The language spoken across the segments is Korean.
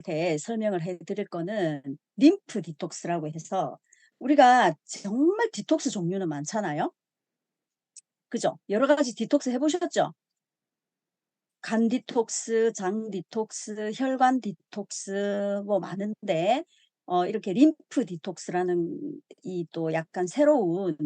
여러분들한테 설명을 해 드릴 거는 림프 디톡스라고 해서 우리가 정말 디톡스 종류는 많잖아요. 그죠? 여러 가지 디톡스 해 보셨죠? 간 디톡스, 장 디톡스, 혈관 디톡스 뭐 많은데 이렇게 림프 디톡스라는 이 또 약간 새로운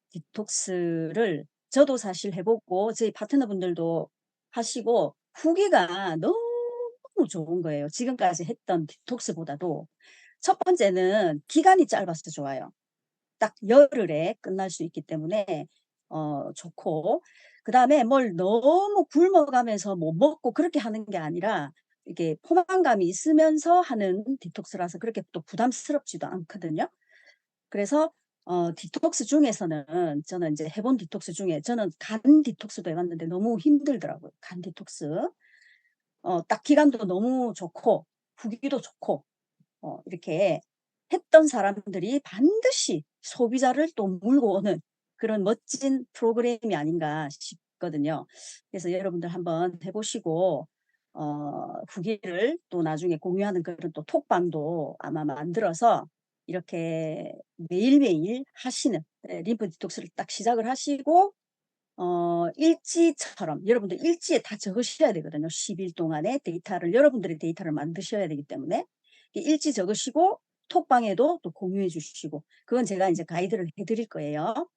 디톡스를 저도 사실 해 보고 저희 파트너분들도 하시고 후기가 너무 좋은 거예요. 지금까지 했던 디톡스보다도. 첫 번째는 기간이 짧아서 좋아요. 딱 열흘에 끝날 수 있기 때문에 좋고, 그다음에 뭘 너무 굶어가면서 못 먹고 그렇게 하는 게 아니라 이게 포만감이 있으면서 하는 디톡스라서 그렇게 또 부담스럽지도 않거든요. 그래서 디톡스 중에서는 저는 이제 해본 디톡스 중에 저는 간 디톡스도 해 봤는데 너무 힘들더라고요, 간 디톡스. 딱 기간도 너무 좋고 후기도 좋고 이렇게 했던 사람들이 반드시 소비자를 또 몰고 오는 그런 멋진 프로그램이 아닌가 싶거든요. 그래서 여러분들 한번 해 보시고 후기를 또 나중에 공유하는 그런 또 톡방도 아마 만들어서 이렇게 매일매일 하시는, 림프 디톡스를 딱 시작을 하시고 일지처럼 여러분들 일지에 다 적으셔야 되거든요. 10일 동안의 데이터를, 여러분들의 데이터를 만드셔야 되기 때문에 이 일지 적으시고 톡방에도 또 공유해 주시고, 그건 제가 이제 가이드를 해 드릴 거예요.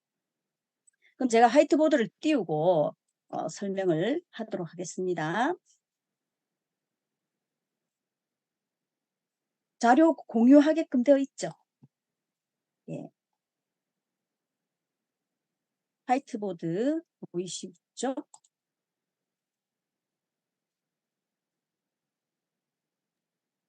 그럼 제가 화이트보드를 띄우고 설명을 하도록 하겠습니다. 자료 공유하게끔 되어 있죠? 예. 화이트보드 보이시죠?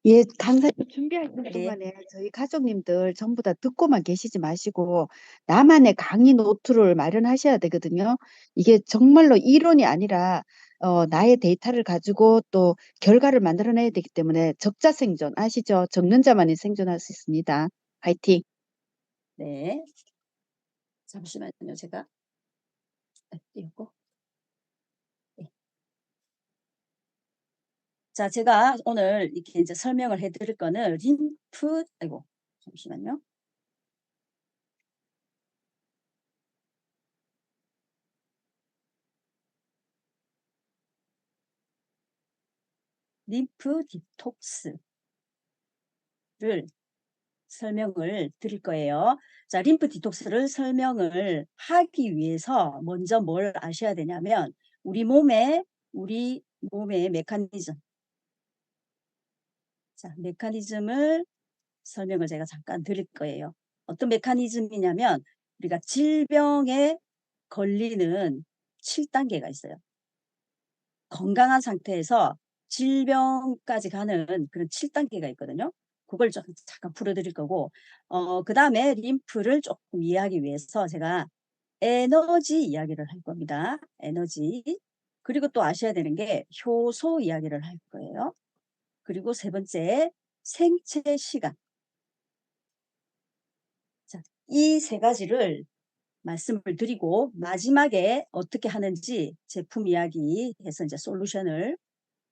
예, 강사님 준비하시는 네. 동안에 저희 가족님들 전부 다 듣고만 계시지 마시고 나만의 강의 노트를 마련하셔야 되거든요. 이게 정말로 이론이 아니라 나의 데이터를 가지고 또 결과를 만들어내야 되기 때문에 적자생존 아시죠? 적는 자만이 생존할 수 있습니다. 파이팅! 네. 잠시만요. 제가 띄우고. 네. 자, 제가 오늘 이렇게 이제 설명을 해 드릴 거는 림프, 아이고, 잠시만요. 림프 디톡스를 설명을 드릴 거예요. 자, 림프 디톡스를 설명을 하기 위해서 먼저 뭘 아셔야 되냐면 우리 몸의 메커니즘. 자, 메커니즘을 설명을 제가 잠깐 드릴 거예요. 어떤 메커니즘이냐면 우리가 질병에 걸리는 7단계가 있어요. 건강한 상태에서 질병까지 가는 그런 7단계가 있거든요. 그걸 좀 잠깐 풀어드릴 거고, 그 다음에 림프를 조금 이해하기 위해서 제가 에너지 이야기를 할 겁니다. 에너지. 그리고 또 아셔야 되는 게 효소 이야기를 할 거예요. 그리고 세 번째, 생체 시간. 자, 이 세 가지를 말씀을 드리고 마지막에 어떻게 하는지 제품 이야기 해서 이제 솔루션을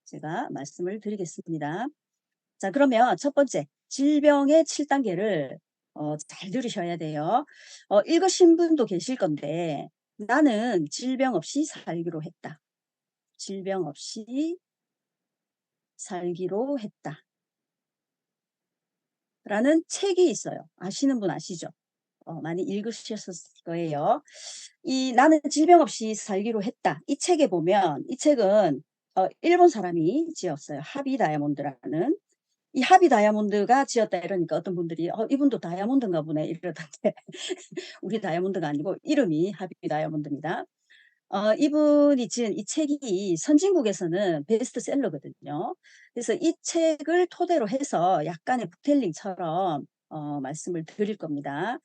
제가 말씀을 드리겠습니다. 자, 그러면 첫 번째, 질병의 7단계를 잘 들으셔야 돼요. 읽으신 분도 계실 건데, 나는 질병 없이 살기로 했다. 질병 없이 살기로 했다. 라는 책이 있어요. 아시는 분 아시죠? 많이 읽으셨을 거예요. 이 나는 질병 없이 살기로 했다. 이 책에 보면, 이 책은 일본 사람이 지었어요. 하비 다이아몬드라는. 이 하비 다이아몬드가 지었다 이러니까 어떤 분들이 이분도 다이아몬드인가 보네 이러던데 우리 다이아몬드가 아니고 이름이 하비 다이아몬드입니다. 이분이 지은 이 책이 선진국에서는 베스트셀러거든요. 그래서 이 책을 토대로 해서 약간의 북텔링처럼 말씀을 드릴 겁니다.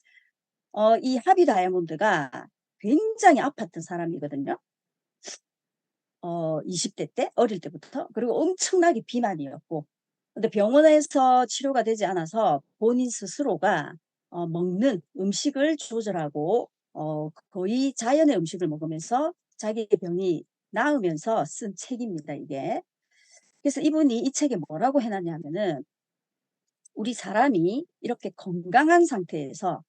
이 하비 다이아몬드가 굉장히 아팠던 사람이거든요. 20대 때, 어릴 때부터. 그리고 엄청나게 비만이었고. 근데 병원에서 치료가 되지 않아서 본인 스스로가 먹는 음식을 조절하고 거의 자연의 음식을 먹으면서 자기 병이 나으면서 쓴 책입니다, 이게. 그래서 이분이 이 책에 뭐라고 해놨냐면은 우리 사람이 이렇게 건강한 상태에서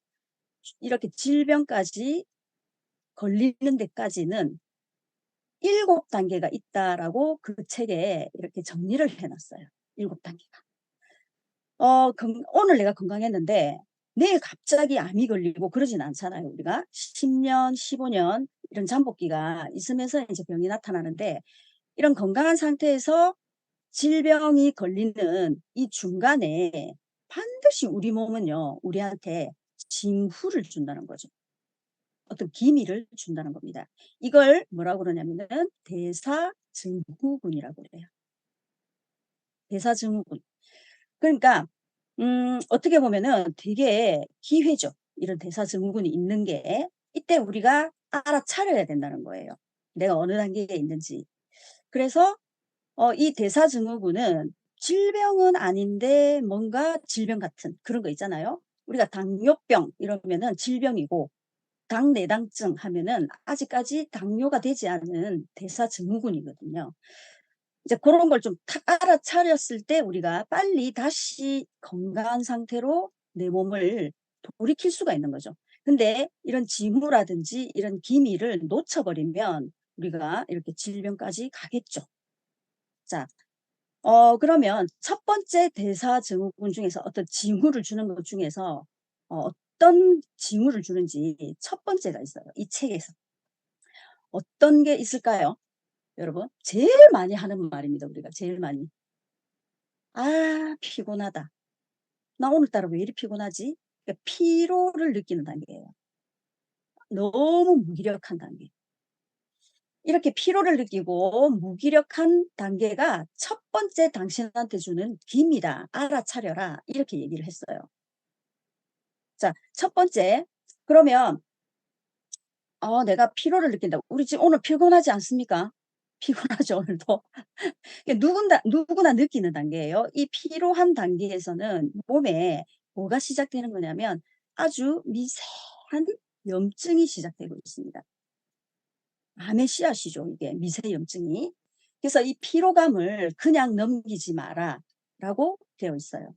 이렇게 질병까지 걸리는 데까지는 7단계가 있다라고 그 책에 이렇게 정리를 해놨어요. 7단계가. 오늘 내가 건강했는데 내일 갑자기 암이 걸리고 그러진 않잖아요. 우리가 10년, 15년 이런 잠복기가 있으면서 이제 병이 나타나는데 이런 건강한 상태에서 질병이 걸리는 이 중간에 반드시 우리 몸은요, 우리한테 징후를 준다는 거죠. 어떤 기미를 준다는 겁니다. 이걸 뭐라고 그러냐면은 대사증후군이라고 그래요. 대사증후군. 그러니까 어떻게 보면은 되게 기회죠. 이런 대사증후군이 있는 게 이때 우리가 알아차려야 된다는 거예요. 내가 어느 단계에 있는지. 그래서 이 대사증후군은 질병은 아닌데 뭔가 질병 같은 그런 거 있잖아요. 우리가 당뇨병 이러면은 질병이고 당내당증 하면은 아직까지 당뇨가 되지 않은 대사증후군이거든요. 이제 그런 걸 좀 탁 알아차렸을 때 우리가 빨리 다시 건강한 상태로 내 몸을 돌이킬 수가 있는 거죠. 근데 이런 징후라든지 이런 기미를 놓쳐버리면 우리가 이렇게 질병까지 가겠죠. 자, 그러면 첫 번째 대사증후군 중에서 어떤 징후를 주는 것 중에서 어떤 징후를 주는지 첫 번째가 있어요. 이 책에서. 어떤 게 있을까요? 여러분, 제일 많이 하는 말입니다. 우리가 제일 많이. 아, 피곤하다. 나 오늘따라 왜 이리 피곤하지? 그러니까 피로를 느끼는 단계예요. 너무 무기력한 단계. 이렇게 피로를 느끼고 무기력한 단계가 첫 번째 당신한테 주는 기미다. 알아차려라. 이렇게 얘기를 했어요. 자, 첫 번째. 그러면 내가 피로를 느낀다. 우리 지금 오늘 피곤하지 않습니까? 피곤하죠, 오늘도. 누구나 느끼는 단계예요. 이 피로한 단계에서는 몸에 뭐가 시작되는 거냐면 아주 미세한 염증이 시작되고 있습니다. 암의 씨앗이죠, 이게 미세염증이. 그래서 이 피로감을 그냥 넘기지 마라 라고 되어 있어요.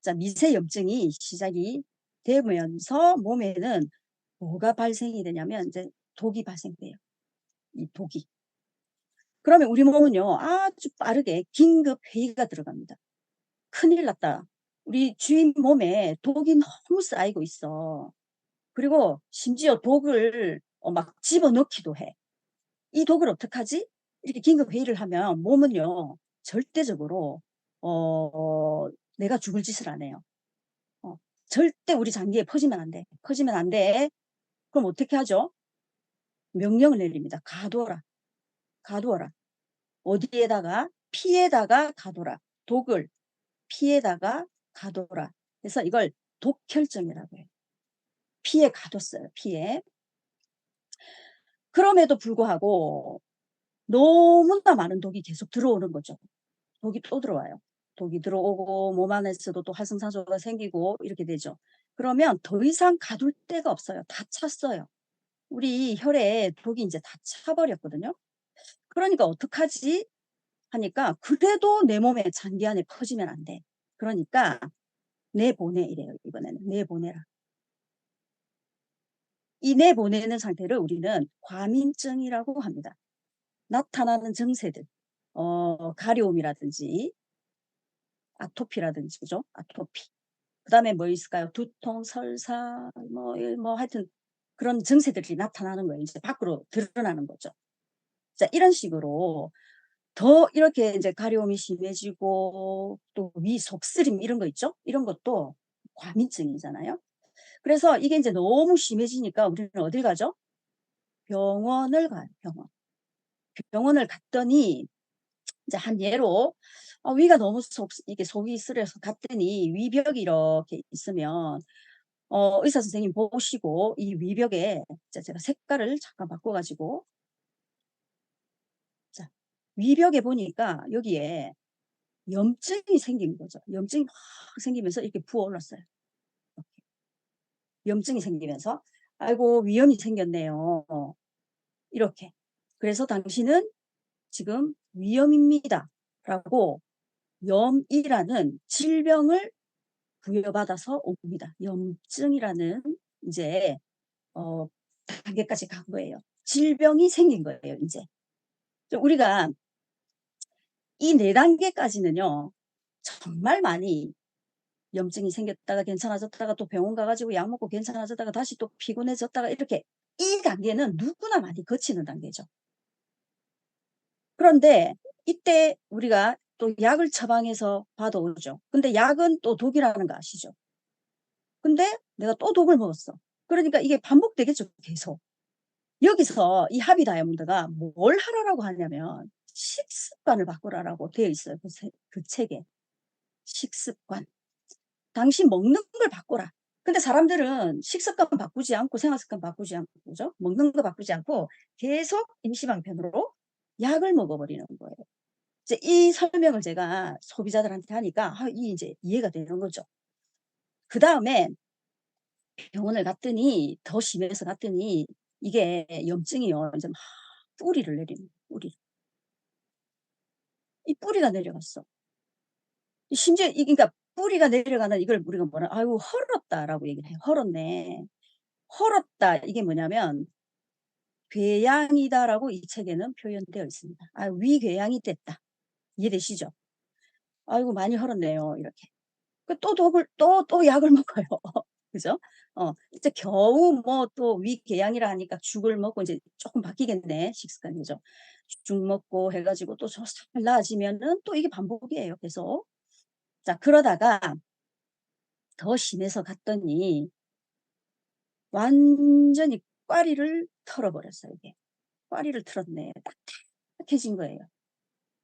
자, 미세염증이 시작이 되면서 몸에는 뭐가 발생이 되냐면 이제 독이 발생돼요. 이 독이. 그러면 우리 몸은요, 아주 빠르게 긴급 회의가 들어갑니다. 큰일 났다. 우리 주인 몸에 독이 너무 쌓이고 있어. 그리고 심지어 독을 막 집어넣기도 해. 이 독을 어떡하지? 이렇게 긴급 회의를 하면 몸은요, 절대적으로 내가 죽을 짓을 안 해요. 절대 우리 장기에 퍼지면 안 돼. 퍼지면 안 돼. 그럼 어떻게 하죠? 명령을 내립니다. 가둬라. 가두어라. 어디에다가? 피에다가 가둬라. 독을 피에다가 가둬라. 그래서 이걸 독혈증이라고 해요. 피에 가뒀어요. 피에. 그럼에도 불구하고 너무나 많은 독이 계속 들어오는 거죠. 독이 또 들어와요. 독이 들어오고 몸 안에서도 또 활성산소가 생기고 이렇게 되죠. 그러면 더 이상 가둘 데가 없어요. 다 찼어요. 우리 혈에 독이 이제 다 차버렸거든요. 그러니까 어떡하지? 하니까 그래도 내 몸에 장기 안에 퍼지면 안 돼. 그러니까 내보내 이래요. 이번에는 내보내라. 이 내보내는 상태를 우리는 과민증이라고 합니다. 나타나는 증세들, 가려움이라든지 아토피라든지 그죠? 아토피. 그다음에 뭐 있을까요? 두통, 설사, 뭐 하여튼 그런 증세들이 나타나는 거예요. 이제 밖으로 드러나는 거죠. 자, 이런 식으로 더 이렇게 이제 가려움이 심해지고 또 위 속쓰림 이런 거 있죠? 이런 것도 과민증이잖아요. 그래서 이게 이제 너무 심해지니까 우리는 어딜 가죠? 병원을 가요. 병원을 갔더니 이제 한 예로 위가 너무 이게 속이 쓰려서 갔더니 위벽이 이렇게 있으면 의사 선생님 보시고 이 위벽에 제가 색깔을 잠깐 바꿔가지고 자, 위벽에 보니까 여기에 염증이 생긴 거죠. 염증이 막 생기면서 이렇게 부어올랐어요. 염증이 생기면서 아이고 위염이 생겼네요. 이렇게. 그래서 당신은 지금 위염입니다. 라고 염이라는 질병을 부여받아서 옵니다. 염증이라는 이제 단계까지 간 거예요. 질병이 생긴 거예요, 이제. 우리가 이 4단계까지는요, 정말 많이 염증이 생겼다가 괜찮아졌다가 또 병원 가가지고 약 먹고 괜찮아졌다가 다시 또 피곤해졌다가 이렇게, 이 단계는 누구나 많이 거치는 단계죠. 그런데 이때 우리가 또 약을 처방해서 받아오죠. 근데 약은 또 독이라는 거 아시죠? 근데 내가 또 독을 먹었어. 그러니까 이게 반복되겠죠, 계속. 여기서 이 합의 다이아몬드가 뭘 하라고 하냐면 식습관을 바꾸라라고 되어 있어요. 그 책에. 식습관. 당신 먹는 걸 바꿔라. 근데 사람들은 식습관 바꾸지 않고 생활습관 바꾸지 않고, 그죠? 먹는 거 바꾸지 않고 계속 임시방편으로 약을 먹어버리는 거예요. 이제 이 설명을 제가 소비자들한테 하니까 이제 이해가 되는 거죠. 그 다음에 병원을 갔더니, 더 심해서 갔더니 이게 염증이요, 이제 막 뿌리를 내리는 뿌리. 이 뿌리가 내려갔어. 심지어 그러니까 뿌리가 내려가는 이걸 우리가 뭐라, 아유 헐었다라고 얘기를 해요. 헐었네. 헐었다, 이게 뭐냐면 궤양이다라고 이 책에는 표현되어 있습니다. 위궤양이 됐다. 이해되시죠? 아이고 많이 헐었네요. 이렇게. 또 독을 또 약을 먹어요. 그죠? 이제 겨우 뭐 또 위궤양이라 하니까 죽을 먹고 이제 조금 바뀌겠네, 식습관이. 그죠? 죽 먹고 해가지고 또 살 나아지면은 또 이게 반복이에요, 계속. 자, 그러다가 더 심해서 갔더니 완전히 꽈리를 털어버렸어요, 이게. 꽈리를 털었네. 딱딱해진 거예요.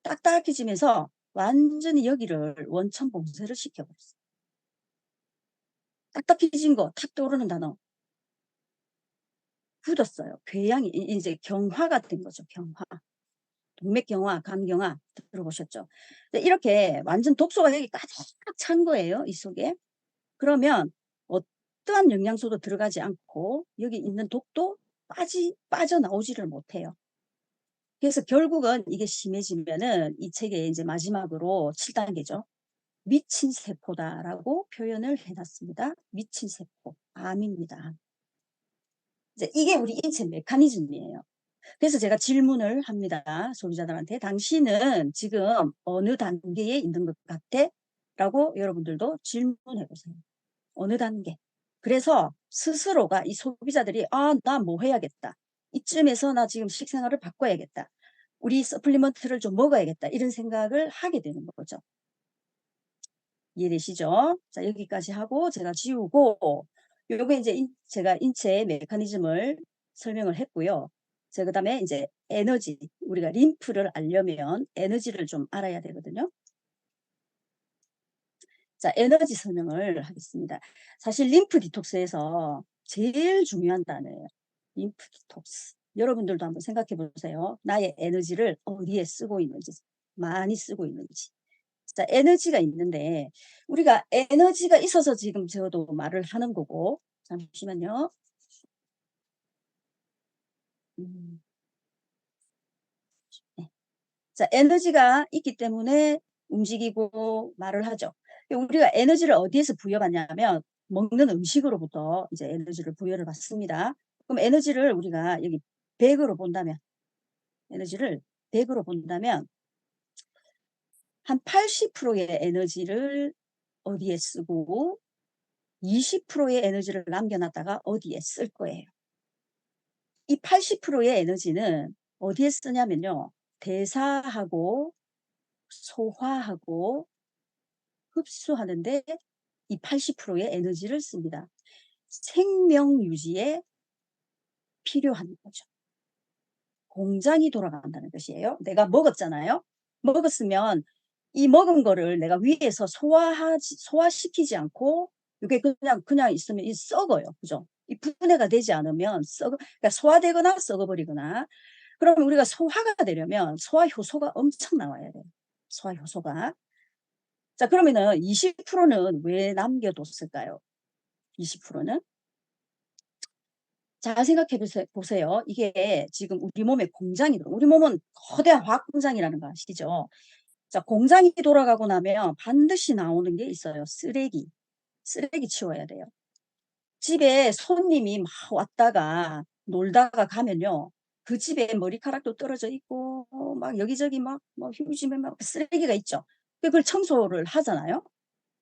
딱딱해지면서 완전히 여기를 원천 봉쇄를 시켜버렸어요. 딱딱해진 거, 탁 떠오르는 단어. 굳었어요. 궤양이 이제 경화가 된 거죠, 경화. 동맥경화, 간경화 들어보셨죠? 이렇게 완전 독소가 여기 가득 찬 거예요, 이 속에. 그러면 어떠한 영양소도 들어가지 않고 여기 있는 독도 빠져나오지를 못해요. 그래서 결국은 이게 심해지면은 이 책에 이제 마지막으로 7단계죠. 미친 세포다라고 표현을 해놨습니다. 미친 세포, 암입니다. 이제 이게 우리 인체 메커니즘이에요. 그래서 제가 질문을 합니다. 소비자들한테. 당신은 지금 어느 단계에 있는 것 같아? 라고 여러분들도 질문해 보세요. 어느 단계? 그래서 스스로가, 이 소비자들이 나 뭐 해야겠다. 이쯤에서 나 지금 식생활을 바꿔야겠다. 우리 서플리먼트를 좀 먹어야겠다. 이런 생각을 하게 되는 거죠. 이해되시죠? 자, 여기까지 하고 제가 지우고, 요게 이제 제가 인체 메커니즘을 설명을 했고요. 자, 그 다음에 이제 에너지, 우리가 림프를 알려면 에너지를 좀 알아야 되거든요. 자, 에너지 설명을 하겠습니다. 사실 림프 디톡스에서 제일 중요한 단어예요. 림프 디톡스. 여러분들도 한번 생각해 보세요. 나의 에너지를 어디에 쓰고 있는지, 많이 쓰고 있는지. 자, 에너지가 있는데 우리가 에너지가 있어서 지금 저도 말을 하는 거고, 잠시만요. 네. 자, 에너지가 있기 때문에 움직이고 말을 하죠. 우리가 에너지를 어디에서 부여받냐면 먹는 음식으로부터 이제 에너지를 부여를 받습니다. 그럼 에너지를 우리가 여기 100으로 본다면, 에너지를 100으로 본다면 한 80%의 에너지를 어디에 쓰고 20%의 에너지를 남겨놨다가 어디에 쓸 거예요. 이 80%의 에너지는 어디에 쓰냐면요. 대사하고 소화하고 흡수하는데 이 80%의 에너지를 씁니다. 생명 유지에 필요한 거죠. 공장이 돌아간다는 것이에요. 내가 먹었잖아요. 먹었으면 이 먹은 거를 내가 위에서 소화시키지 않고 이게 그냥 있으면 이 썩어요. 그죠? 이 분해가 되지 않으면 그러니까 소화되거나 썩어버리거나. 그러면 우리가 소화가 되려면 소화 효소가 엄청 나와야 돼요. 소화 효소가. 자, 그러면은 20%는 왜 남겨뒀을까요? 20%는? 잘 생각해 보세요. 이게 지금 우리 몸의 공장이거든요. 우리 몸은 거대한 화학 공장이라는 거 아시죠? 자, 공장이 돌아가고 나면 반드시 나오는 게 있어요. 쓰레기 치워야 돼요. 집에 손님이 막 왔다가 놀다가 가면요. 그 집에 머리카락도 떨어져 있고 막 여기저기 막 뭐 휴지면 막 쓰레기가 있죠. 그걸 청소를 하잖아요.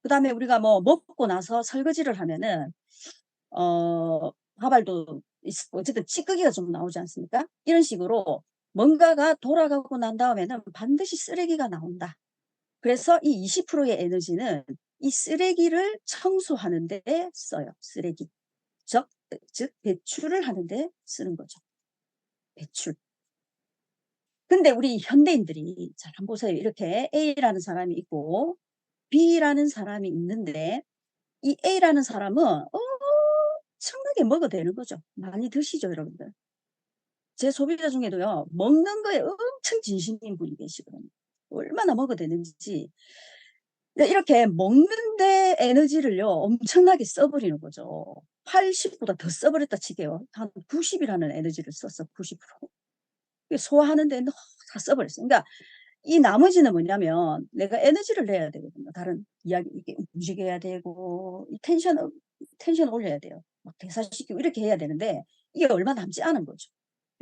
그다음에 우리가 뭐 먹고 나서 설거지를 하면은 밥알도 어쨌든 찌꺼기가 좀 나오지 않습니까? 이런 식으로 뭔가가 돌아가고 난 다음에는 반드시 쓰레기가 나온다. 그래서 이 20%의 에너지는 이 쓰레기를 청소하는 데 써요. 쓰레기. 즉 배출을 하는 데 쓰는 거죠. 배출. 근데 우리 현대인들이 잘 한번 보세요. 이렇게 A라는 사람이 있고 B라는 사람이 있는데 이 A라는 사람은 엄청나게 먹어대는 거죠. 많이 드시죠, 여러분들. 제 소비자 중에도요. 먹는 거에 엄청 진심인 분이 계시거든요. 얼마나 먹어대는지. 이렇게 먹는데 에너지를요. 엄청나게 써버리는 거죠. 80보다 더 써버렸다 치게요. 한 90이라는 에너지를 썼어. 90%. 소화하는데 다 써버렸어요. 그러니까 이 나머지는 뭐냐면 내가 에너지를 내야 되거든요. 다른 이야기 이게 움직여야 되고 이 텐션 올려야 돼요. 막 대사시키고 이렇게 해야 되는데 이게 얼마 남지 않은 거죠.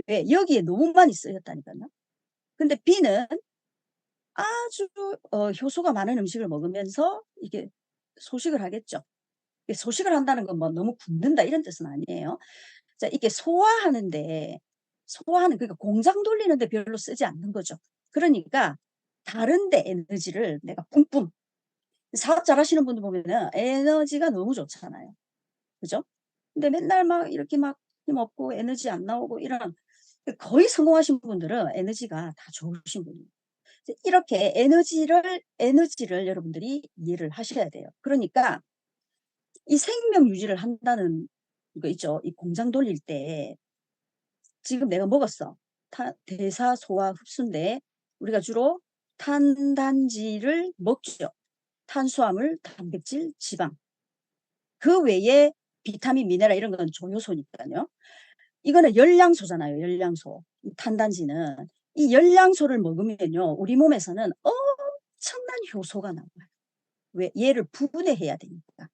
왜? 여기에 너무 많이 쓰였다니까요. 근데 B는 아주 효소가 많은 음식을 먹으면서 이게 소식을 하겠죠. 소식을 한다는 건 뭐 너무 굶는다 이런 뜻은 아니에요. 자, 이게 소화하는 그러니까 공장 돌리는데 별로 쓰지 않는 거죠. 그러니까 다른 데 에너지를 내가 뿜뿜. 사업 잘하시는 분들 보면은 에너지가 너무 좋잖아요. 그죠? 근데 맨날 막 이렇게 막 힘없고 에너지 안 나오고 이런 거의 성공하신 분들은 에너지가 다 좋으신 분이에요. 이렇게 에너지를 여러분들이 이해를 하셔야 돼요. 그러니까 이 생명 유지를 한다는 거 있죠. 이 공장 돌릴 때 지금 내가 먹었어. 대사, 소화, 흡수인데 우리가 주로 탄단지를 먹죠. 탄수화물, 단백질, 지방. 그 외에 비타민, 미네랄 이런 건 조효소니까요. 이거는 열량소잖아요. 열량소. 탄단지는. 이 열량소를 먹으면요. 우리 몸에서는 엄청난 효소가 나와요. 왜? 얘를 분해해야 되니까.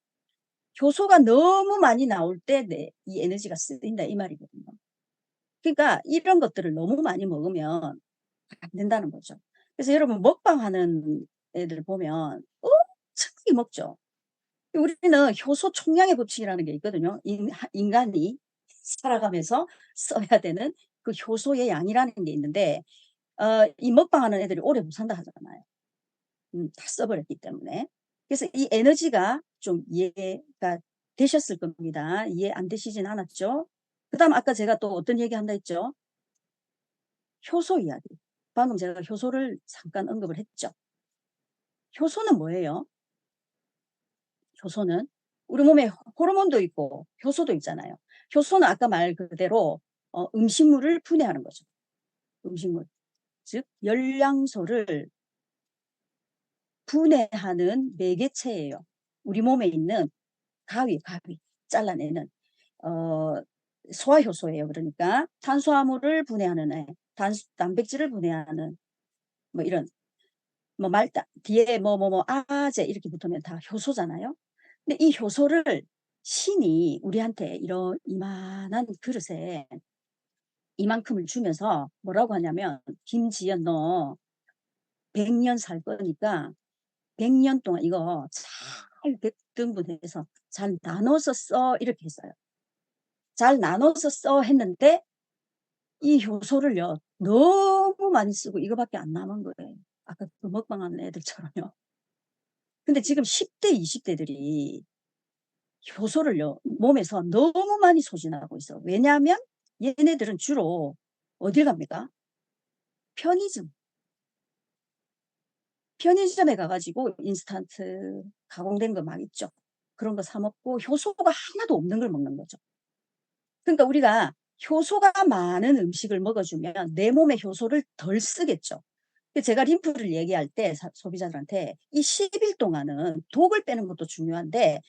효소가 너무 많이 나올 때 이 에너지가 쓰인다 이 말이거든요. 그러니까 이런 것들을 너무 많이 먹으면 안 된다는 거죠. 그래서 여러분 먹방하는 애들 보면 엄청나게 먹죠. 우리는 효소 총량의 법칙이라는 게 있거든요. 인간이 살아가면서 써야 되는 그 효소의 양이라는 게 있는데 이 먹방하는 애들이 오래 못 산다 하잖아요. 다 써버렸기 때문에. 그래서 이 에너지가 좀 이해가 되셨을 겁니다. 이해 안 되시진 않았죠? 그다음 아까 제가 또 어떤 얘기 한다 했죠? 효소 이야기. 방금 제가 효소를 잠깐 언급을 했죠. 효소는 뭐예요? 효소는 우리 몸에 호르몬도 있고 효소도 있잖아요. 효소는 아까 말 그대로 음식물을 분해하는 거죠. 음식물. 즉 열량소를 분해하는 매개체예요. 우리 몸에 있는 가위 잘라내는 소화효소예요. 그러니까 탄수화물을 분해하는 애, 단백질을 분해하는 뭐 이런 뭐 말다 뒤에 아제 이렇게 붙으면 다 효소잖아요. 근데 이 효소를 신이 우리한테 이런 이만한 그릇에 이만큼을 주면서 뭐라고 하냐면 김지연 너 100년 살 거니까 100년 동안 이거 잘 백등분해서 잘 나눠서 써 이렇게 했어요. 잘 나눠서 써 했는데 이 효소를요 너무 많이 쓰고 이거밖에 안 남은 거예요. 아까 그 먹방하는 애들처럼요. 근데 지금 10대, 20대들이 효소를요 몸에서 너무 많이 소진하고 있어. 왜냐하면 얘네들은 주로 어딜 갑니까? 편의점. 편의점에 가가지고 인스턴트 가공된 거 막 있죠. 그런 거 사 먹고 효소가 하나도 없는 걸 먹는 거죠. 그러니까 우리가 효소가 많은 음식을 먹어주면 내 몸에 효소를 덜 쓰겠죠. 제가 림프를 얘기할 때 소비자들한테 이 10일 동안은 독을 빼는 것도 중요한데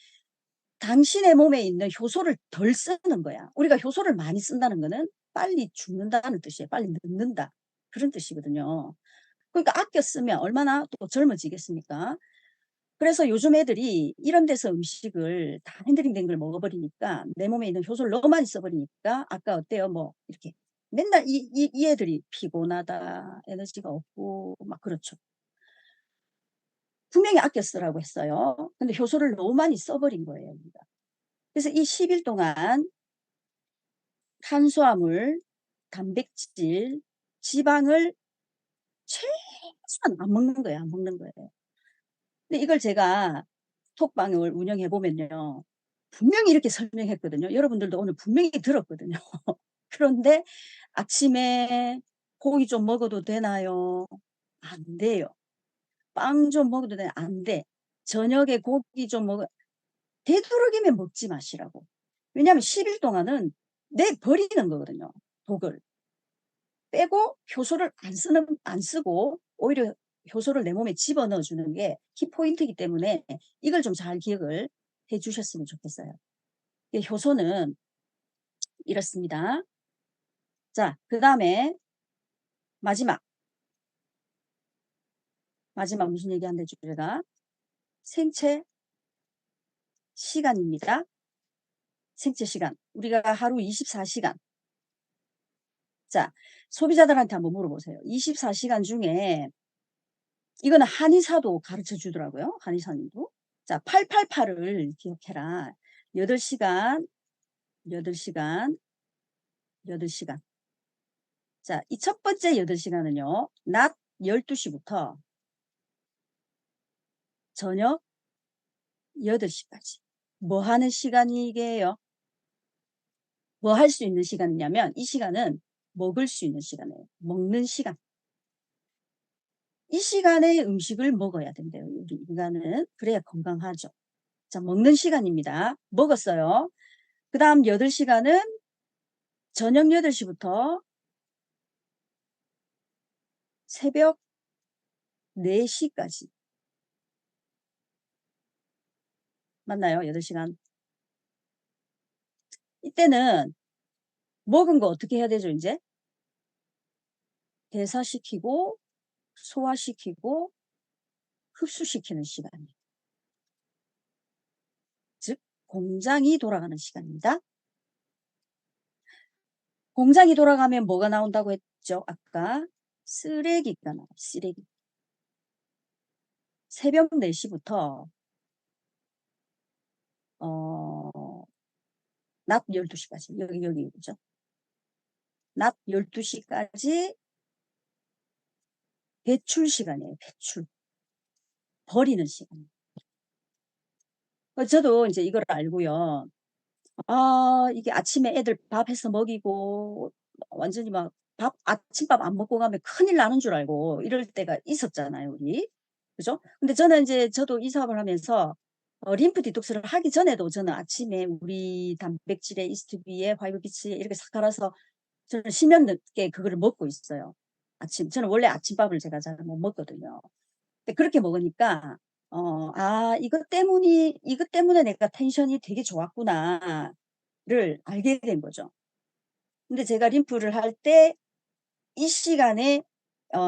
당신의 몸에 있는 효소를 덜 쓰는 거야. 우리가 효소를 많이 쓴다는 거는 빨리 죽는다는 뜻이에요. 빨리 늙는다. 그런 뜻이거든요. 그러니까 아껴 쓰면 얼마나 또 젊어지겠습니까? 그래서 요즘 애들이 이런 데서 음식을 다 핸드링 된 걸 먹어버리니까 내 몸에 있는 효소를 너무 많이 써버리니까 아까 어때요? 뭐 이렇게 맨날 이 애들이 피곤하다, 에너지가 없고 막 그렇죠. 분명히 아껴 쓰라고 했어요. 근데 효소를 너무 많이 써버린 거예요, 우리가. 그래서 이 10일 동안 탄수화물, 단백질, 지방을 최소한 안 먹는 거예요. 안 먹는 거예요. 근데 이걸 제가 톡방을 운영해 보면요. 분명히 이렇게 설명했거든요. 여러분들도 오늘 분명히 들었거든요. 그런데 아침에 고기 좀 먹어도 되나요? 안 돼요. 빵 좀 먹어도 돼? 안 돼. 저녁에 고기 좀 먹어. 되도록이면 먹지 마시라고. 왜냐하면 10일 동안은 내 버리는 거거든요. 독을. 빼고 효소를 안 쓰고 오히려 효소를 내 몸에 집어넣어 주는 게 키포인트이기 때문에 이걸 좀 잘 기억을 해 주셨으면 좋겠어요. 효소는 이렇습니다. 자, 그 다음에 마지막 무슨 얘기한대 주제가 생체 시간입니다. 생체 시간. 우리가 하루 24시간. 자, 소비자들한테 한번 물어보세요. 24시간 중에 이거는 한의사도 가르쳐 주더라고요. 한의사님도. 자, 888을 기억해라. 8시간, 8시간, 8시간. 자, 이 첫 번째 8시간은요. 낮 12시부터 저녁 8시까지. 뭐 하는 시간이게요? 뭐 할 수 있는 시간이냐면 이 시간은 먹을 수 있는 시간이에요. 먹는 시간. 이 시간에 음식을 먹어야 된대요. 우리 인간은. 그래야 건강하죠. 자, 먹는 시간입니다. 먹었어요. 그 다음 8시간은 저녁 8시부터 새벽 4시까지. 맞나요? 8시간. 이때는 먹은 거 어떻게 해야 되죠, 이제? 대사시키고, 소화시키고, 흡수시키는 시간이에요. 즉, 공장이 돌아가는 시간입니다. 공장이 돌아가면 뭐가 나온다고 했죠? 아까 쓰레기가 나와요. 쓰레기. 새벽 4시부터 낮 12시까지. 여기 그죠? 낮 12시까지 배출 시간이에요. 배출. 버리는 시간. 저도 이제 이걸 알고요. 아, 이게 아침에 애들 밥 해서 먹이고 완전히 막 아침밥 안 먹고 가면 큰일 나는 줄 알고 이럴 때가 있었잖아요, 우리. 그죠? 근데 저는 이제 저도 이 사업을 하면서 림프 디톡스를 하기 전에도 저는 아침에 우리 단백질에 이스트비에 화이브비치에 이렇게 싹 갈아서 저는 쉬면 늦게 그거를 먹고 있어요. 아침. 저는 원래 아침밥을 제가 잘 못 먹거든요. 근데 그렇게 먹으니까 이것 때문에 내가 텐션이 되게 좋았구나를 알게 된 거죠. 근데 제가 림프를 할 때 이 시간에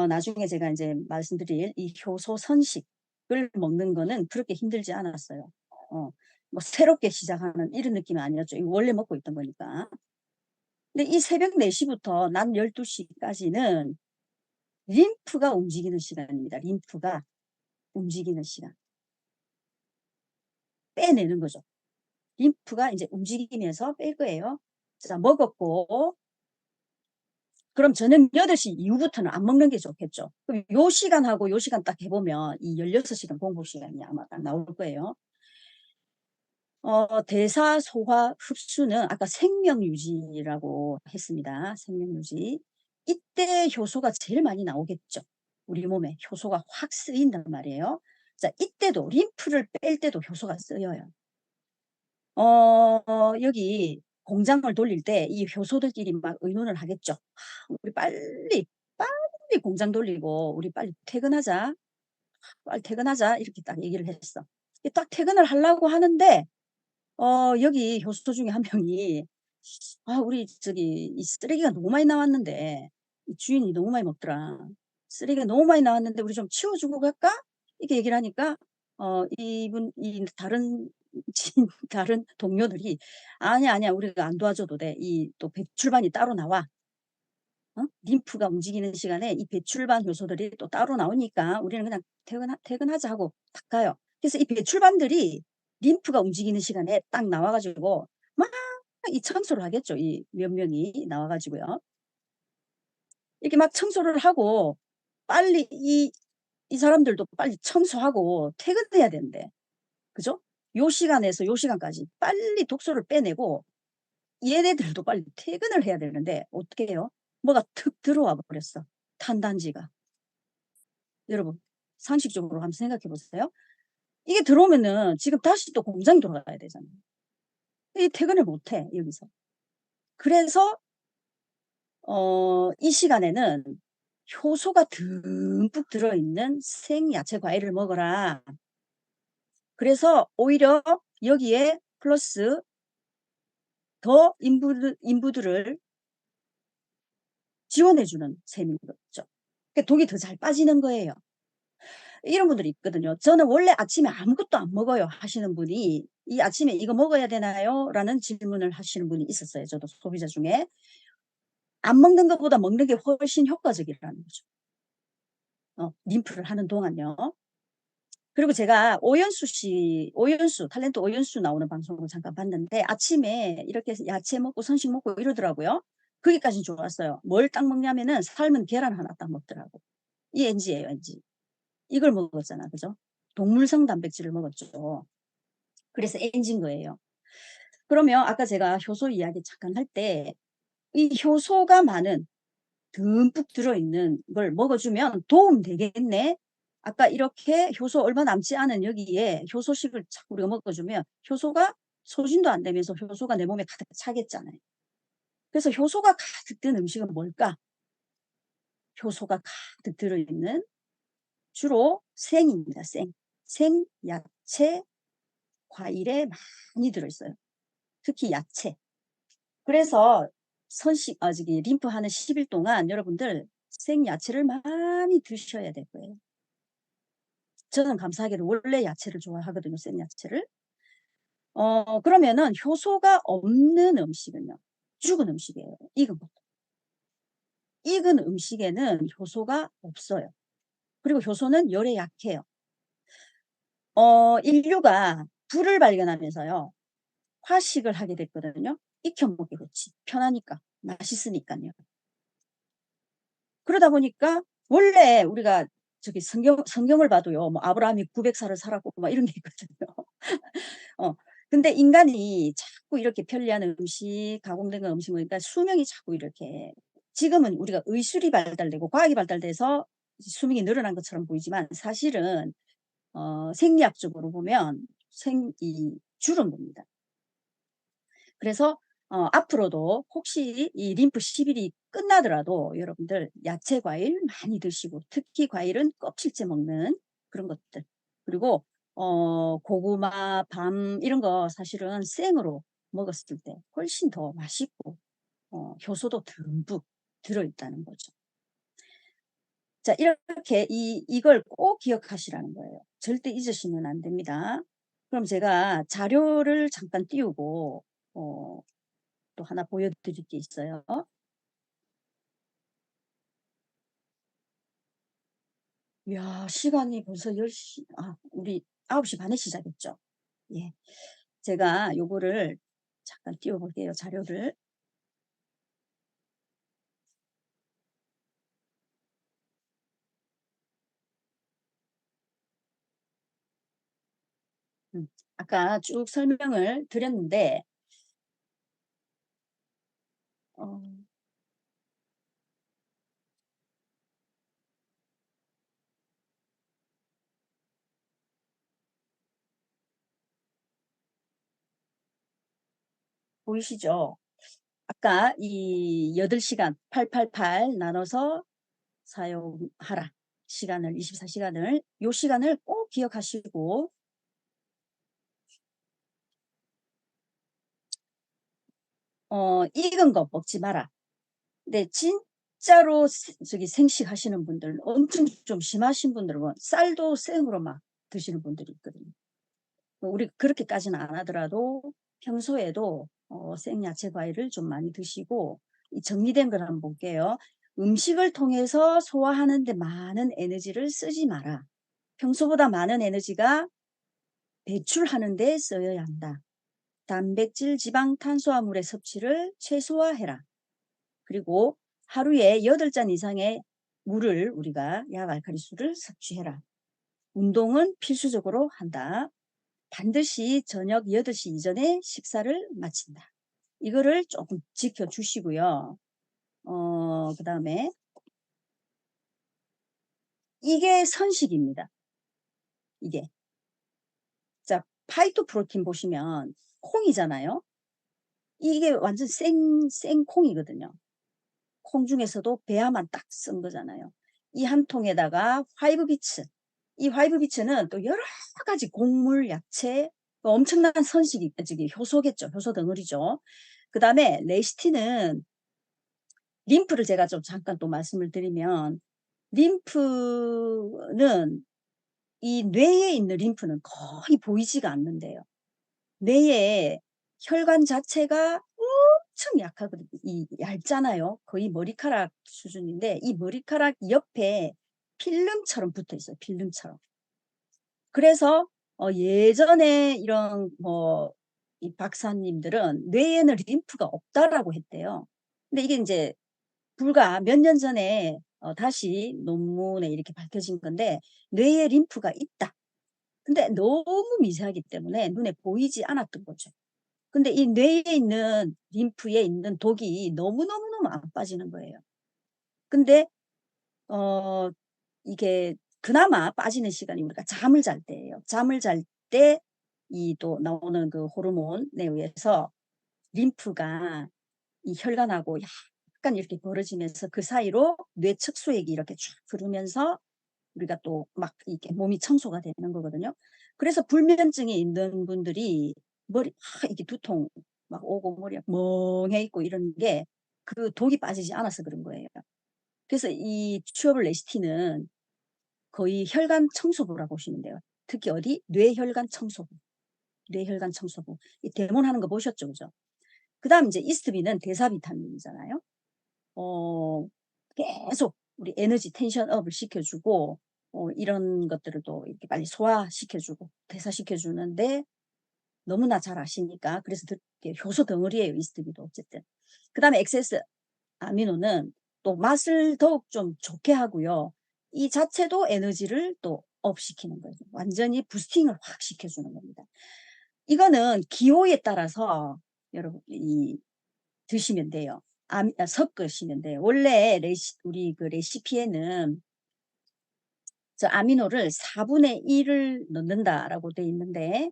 나중에 제가 이제 말씀드릴 이 효소 선식을 먹는 거는 그렇게 힘들지 않았어요. 뭐 새롭게 시작하는 이런 느낌은 아니었죠. 이거 원래 먹고 있던 거니까. 근데 이 새벽 4시부터 낮 12시까지는 림프가 움직이는 시간입니다. 림프가 움직이는 시간. 빼내는 거죠. 림프가 이제 움직이면서 뺄 거예요. 자, 먹었고, 그럼 저녁 8시 이후부터는 안 먹는 게 좋겠죠. 그럼 요 시간하고 요 시간 딱 해보면 이 16시간 공복 시간이 아마 딱 나올 거예요. 대사, 소화, 흡수는 아까 생명유지라고 했습니다. 생명유지. 이때 효소가 제일 많이 나오겠죠. 우리 몸에 효소가 확 쓰인단 말이에요. 자, 이때도 림프를 뺄 때도 효소가 쓰여요. 여기 공장을 돌릴 때 이 효소들끼리 막 의논을 하겠죠. 우리 빨리 공장 돌리고 우리 빨리 퇴근하자. 빨리 퇴근하자. 이렇게 딱 얘기를 했어. 딱 퇴근을 하려고 하는데 여기 효소 중에 한 명이 우리 저기 이 쓰레기가 너무 많이 나왔는데 이 주인이 너무 많이 먹더라. 쓰레기가 너무 많이 나왔는데 우리 좀 치워주고 갈까? 이렇게 얘기를 하니까 이 다른 동료들이 아니야, 아니야, 우리가 안 도와줘도 돼. 이 또 배출반이 따로 나와. 림프가 움직이는 시간에 이 배출반 효소들이 또 따로 나오니까 우리는 그냥 퇴근하자 하고 딱 가요. 그래서 이 배출반들이 림프가 움직이는 시간에 딱 나와가지고 막 이 청소를 하겠죠. 이 몇 명이 나와가지고요. 이렇게 막 청소를 하고 빨리 이 사람들도 빨리 청소하고 퇴근해야 되는데, 그죠? 요 시간에서 요 시간까지 빨리 독소를 빼내고 얘네들도 빨리 퇴근을 해야 되는데 어떻게 해요? 뭐가 툭 들어와 버렸어. 탄단지가. 여러분, 상식적으로 한번 생각해 보세요. 이게 들어오면은 지금 다시 또 공장이 돌아가야 되잖아요. 이 퇴근을 못 해, 여기서. 그래서 이 시간에는 효소가 듬뿍 들어있는 생야채 과일을 먹어라. 그래서 오히려 여기에 플러스 더 인부들을 지원해주는 셈인 거죠. 그러니까 독이 더 잘 빠지는 거예요. 이런 분들이 있거든요. 저는 원래 아침에 아무것도 안 먹어요 하시는 분이 이 아침에 이거 먹어야 되나요? 라는 질문을 하시는 분이 있었어요. 저도 소비자 중에. 안 먹는 것보다 먹는 게 훨씬 효과적이라는 거죠. 림프를 하는 동안요. 그리고 제가 탤런트 오연수 나오는 방송을 잠깐 봤는데 아침에 이렇게 야채 먹고 선식 먹고 이러더라고요. 거기까지는 좋았어요. 뭘 딱 먹냐면은 삶은 계란 하나 딱 먹더라고. 이 NG예요, NG. 이걸 먹었잖아, 그죠? 동물성 단백질을 먹었죠. 그래서 NG인 거예요. 그러면 아까 제가 효소 이야기 잠깐 할 때 이 효소가 많은 듬뿍 들어있는 걸 먹어주면 도움 되겠네. 아까 이렇게 효소 얼마 남지 않은 여기에 효소식을 자꾸 우리가 먹어주면 효소가 소진도 안 되면서 효소가 내 몸에 가득 차겠잖아요. 그래서 효소가 가득 든 음식은 뭘까? 효소가 가득 들어있는 주로 생입니다. 생. 생, 야채, 과일에 많이 들어있어요. 특히 야채. 그래서 림프하는 10일 동안 여러분들 생야채를 많이 드셔야 될 거예요. 저는 감사하게도 원래 야채를 좋아하거든요. 생야채를. 그러면은 효소가 없는 음식은요. 죽은 음식이에요. 익은 것. 익은 음식에는 효소가 없어요. 그리고 효소는 열에 약해요. 인류가 불을 발견하면서요. 화식을 하게 됐거든요. 익혀 먹기 좋지. 편하니까. 맛있으니까요. 그러다 보니까 원래 우리가 저기 성경을 봐도요. 뭐 아브라함이 900살을 살았고 막 이런 게 있거든요. 어. 근데 인간이 자꾸 이렇게 편리한 음식, 가공된 음식 먹으니까 수명이 자꾸 이렇게 지금은 우리가 의술이 발달되고 과학이 발달돼서 수명이 늘어난 것처럼 보이지만 사실은 생리학적으로 보면 줄은 겁니다. 그래서 앞으로도 혹시 이 림프 10일이 끝나더라도 여러분들 야채 과일 많이 드시고 특히 과일은 껍질째 먹는 그런 것들 그리고 고구마, 밤 이런 거 사실은 생으로 먹었을 때 훨씬 더 맛있고 효소도 듬뿍 들어있다는 거죠. 자, 이렇게 이걸 꼭 기억하시라는 거예요. 절대 잊으시면 안 됩니다. 그럼 제가 자료를 잠깐 띄우고 또 하나 보여드릴 게 있어요. 이야, 시간이 벌써 10시, 우리 9시 반에 시작했죠. 예. 제가 요거를 잠깐 띄워볼게요, 자료를. 아까 쭉 설명을 드렸는데, 어, 보이시죠? 아까 이 8시간, 888 나눠서 사용하라. 시간을, 24시간을, 요 시간을 꼭 기억하시고, 익은 거 먹지 마라. 근데 진짜로 저기 생식하시는 분들, 엄청 좀 심하신 분들은 쌀도 생으로 막 드시는 분들이 있거든요. 우리 그렇게까지는 안 하더라도 평소에도 생야채 과일을 좀 많이 드시고, 이 정리된 걸 한번 볼게요. 음식을 통해서 소화하는 데 많은 에너지를 쓰지 마라. 평소보다 많은 에너지가 배출하는 데 써야 한다. 단백질, 지방, 탄수화물의 섭취를 최소화해라. 그리고 하루에 8잔 이상의 물을 우리가 약알칼리수를 섭취해라. 운동은 필수적으로 한다. 반드시 저녁 8시 이전에 식사를 마친다. 이거를 조금 지켜주시고요. 그 다음에 이게 선식입니다. 이게. 자, 파이토 프로틴 보시면 콩이잖아요. 이게 완전 생 콩이거든요. 콩 중에서도 배아만 딱 쓴 거잖아요. 이 한 통에다가 화이브비츠. 이 화이브비츠는 또 여러 가지 곡물, 야채, 엄청난 선식이, 효소겠죠. 효소 덩어리죠. 그 다음에 레시틴은 림프를 제가 좀 잠깐 또 말씀을 드리면, 림프는 이 뇌에 있는 림프는 거의 보이지가 않는데요. 뇌에 혈관 자체가 엄청 약하거든요. 얇잖아요. 거의 머리카락 수준인데 이 머리카락 옆에 필름처럼 붙어 있어요. 필름처럼. 그래서 예전에 이런 이 박사님들은 뇌에는 림프가 없다라고 했대요. 근데 이게 이제 불과 몇 년 전에 다시 논문에 이렇게 밝혀진 건데, 뇌에 림프가 있다. 근데 너무 미세하기 때문에 눈에 보이지 않았던 거죠. 근데 이 뇌에 있는 림프에 있는 독이 너무너무너무 안 빠지는 거예요. 근데 이게 그나마 빠지는 시간이 우리가 잠을 잘 때예요. 잠을 잘 때 이 또 나오는 그 호르몬에 의해서 림프가 이 혈관하고 약간 이렇게 벌어지면서 그 사이로 뇌 척수액이 이렇게 쫙 흐르면서 우리가 또 막 이렇게 몸이 청소가 되는 거거든요. 그래서 불면증이 있는 분들이 머리 이렇게 두통 막 오고 머리가 멍해 있고 이런 게 그 독이 빠지지 않아서 그런 거예요. 그래서 이 취업을 레시틴은 거의 혈관 청소부라고 보시면 돼요. 특히 어디? 뇌혈관 청소부. 뇌혈관 청소부. 이 데몬 하는 거 보셨죠? 그죠? 그 다음 이제 이스트비는 대사 비타민이잖아요. 계속 우리 에너지 텐션업을 시켜주고, 이런 것들을 또 이렇게 빨리 소화시켜주고, 대사시켜주는데 너무나 잘 아시니까. 그래서 효소 덩어리예요, 이스트비도 어쨌든. 그 다음에 엑세스 아미노는 또 맛을 더욱 좀 좋게 하고요. 이 자체도 에너지를 또 업시키는 거예요. 완전히 부스팅을 확 시켜주는 겁니다. 이거는 기호에 따라서 여러분 드시면 돼요. 섞으시면 돼요. 원래 우리 그 레시피에는 저 아미노를 4분의 1을 넣는다라고 돼 있는데,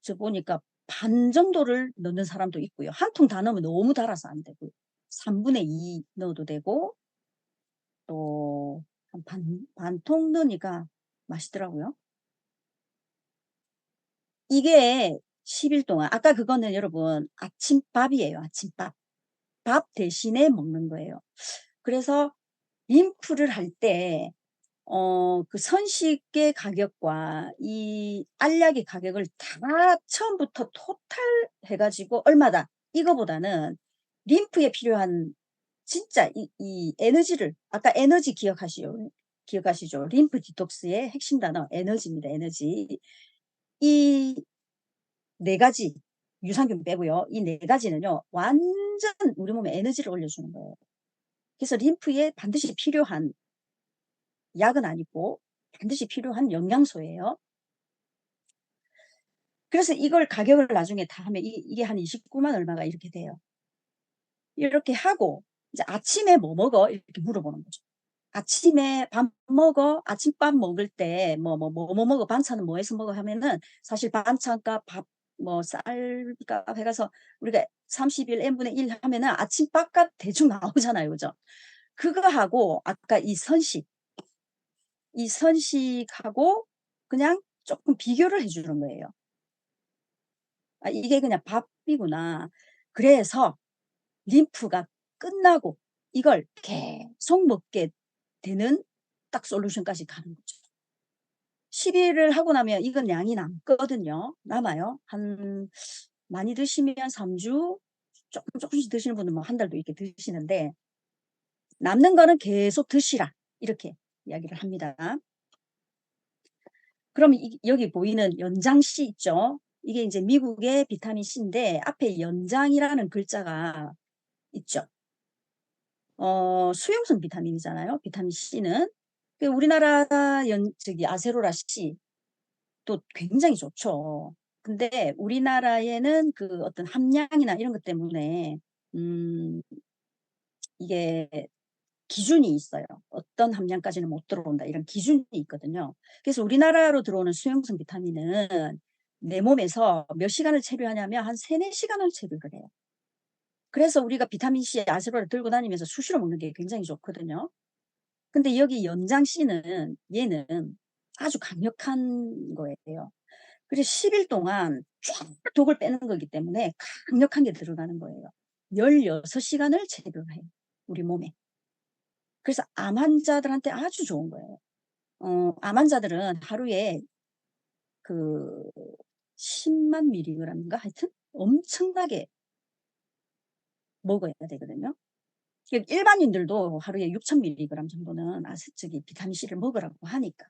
저 보니까 반 정도를 넣는 사람도 있고요. 한 통 다 넣으면 너무 달아서 안 되고요. 3분의 2 넣어도 되고, 또 한 반통 넣으니까 맛있더라고요. 이게 10일 동안, 아까 그거는 여러분 아침밥이에요. 아침밥. 밥 대신에 먹는 거예요. 그래서 림프를 할 때, 그 선식의 가격과 이 알약의 가격을 다 처음부터 토탈 해가지고 얼마다, 이거보다는 림프에 필요한 진짜 이 에너지를, 아까 에너지 기억하시죠? 림프 디톡스의 핵심 단어 에너지입니다. 에너지. 이 네 가지, 유산균 빼고요. 이 네 가지는요, 완전 우리 몸에 에너지를 올려주는 거예요. 그래서 림프에 반드시 필요한 약은 아니고 반드시 필요한 영양소예요. 그래서 이걸 가격을 나중에 다 하면 이게 한 29만 얼마가 이렇게 돼요. 이렇게 하고 이제 아침에 뭐 먹어? 이렇게 물어보는 거죠. 아침에 밥 먹어? 아침밥 먹을 때 뭐 먹어? 반찬은 뭐 해서 먹어? 하면은 사실 반찬값 밥 뭐 쌀값 해가서 우리가 30일 n분의 1 하면은 아침밥값 대충 나오잖아요. 그죠? 그거 하고 아까 이 선식하고 그냥 조금 비교를 해주는 거예요. 아, 이게 그냥 밥이구나. 그래서 림프가 끝나고 이걸 계속 먹게 되는 딱 솔루션까지 가는 거죠. 10일을 하고 나면 이건 양이 남거든요. 남아요. 많이 드시면 3주, 조금씩 드시는 분은 뭐 한 달도 이렇게 드시는데, 남는 거는 계속 드시라. 이렇게 이야기를 합니다. 그럼 여기 보이는 연장C 있죠? 이게 이제 미국의 비타민 C인데, 앞에 연장이라는 글자가 있죠. 수용성 비타민이잖아요. 비타민 C는. 우리나라 아세로라 C 또 굉장히 좋죠. 근데 우리나라에는 그 어떤 함량이나 이런 것 때문에 이게 기준이 있어요. 어떤 함량까지는 못 들어온다. 이런 기준이 있거든요. 그래서 우리나라로 들어오는 수용성 비타민은 내 몸에서 몇 시간을 체류하냐면 한 3, 4시간을 체류를 해요. 그래서 우리가 비타민C 아세로를 들고 다니면서 수시로 먹는 게 굉장히 좋거든요. 근데 여기 연장C는 얘는 아주 강력한 거예요. 그래서 10일 동안 쫙 독을 빼는 거기 때문에 강력한 게 들어가는 거예요. 16시간을 체류를 해요. 우리 몸에. 그래서 암 환자들한테 아주 좋은 거예요. 암 환자들은 하루에 그 10만 mg인가 하여튼 엄청나게 먹어야 되거든요. 일반인들도 하루에 6,000mg 정도는 비타민C를 먹으라고 하니까.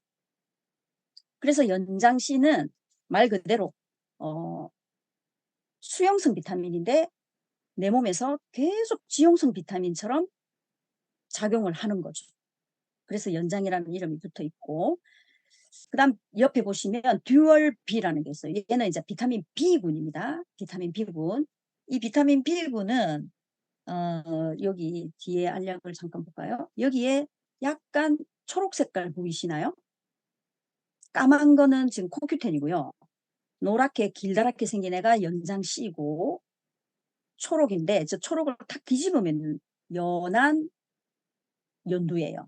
그래서 연장C는 말 그대로 수용성 비타민인데 내 몸에서 계속 지용성 비타민처럼 작용을 하는 거죠. 그래서 연장이라는 이름이 붙어 있고, 그 다음 옆에 보시면 듀얼 B라는 게 있어요. 얘는 이제 비타민 B군입니다. 비타민 B군. 이 비타민 B군은 여기 뒤에 알약을 잠깐 볼까요? 여기에 약간 초록 색깔 보이시나요? 까만 거는 지금 코큐텐이고요. 노랗게 길다랗게 생긴 애가 연장 C고 초록인데 저 초록을 탁 뒤집으면 연한 연두예요.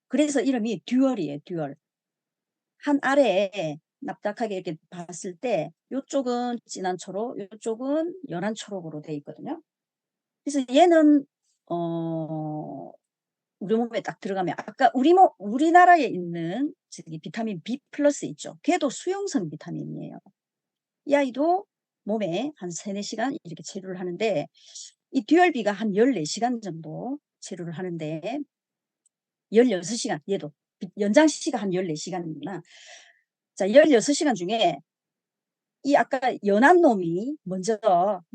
그래서 이름이 듀얼이에요. 듀얼. 한 아래에 납작하게 이렇게 봤을 때 이쪽은 진한 초록, 이쪽은 연한 초록으로 돼 있거든요. 그래서 얘는 우리 몸에 딱 들어가면 아까 우리나라에 있는 비타민 B 플러스 있죠. 걔도 수용성 비타민이에요. 이 아이도 몸에 한 3, 4시간 이렇게 체류를 하는데 이 듀얼비가 한 14시간 정도 체류를 하는데 16시간 얘도 연장시가 한 14시간이구나. 자, 16시간 중에 이 아까 연한 놈이 먼저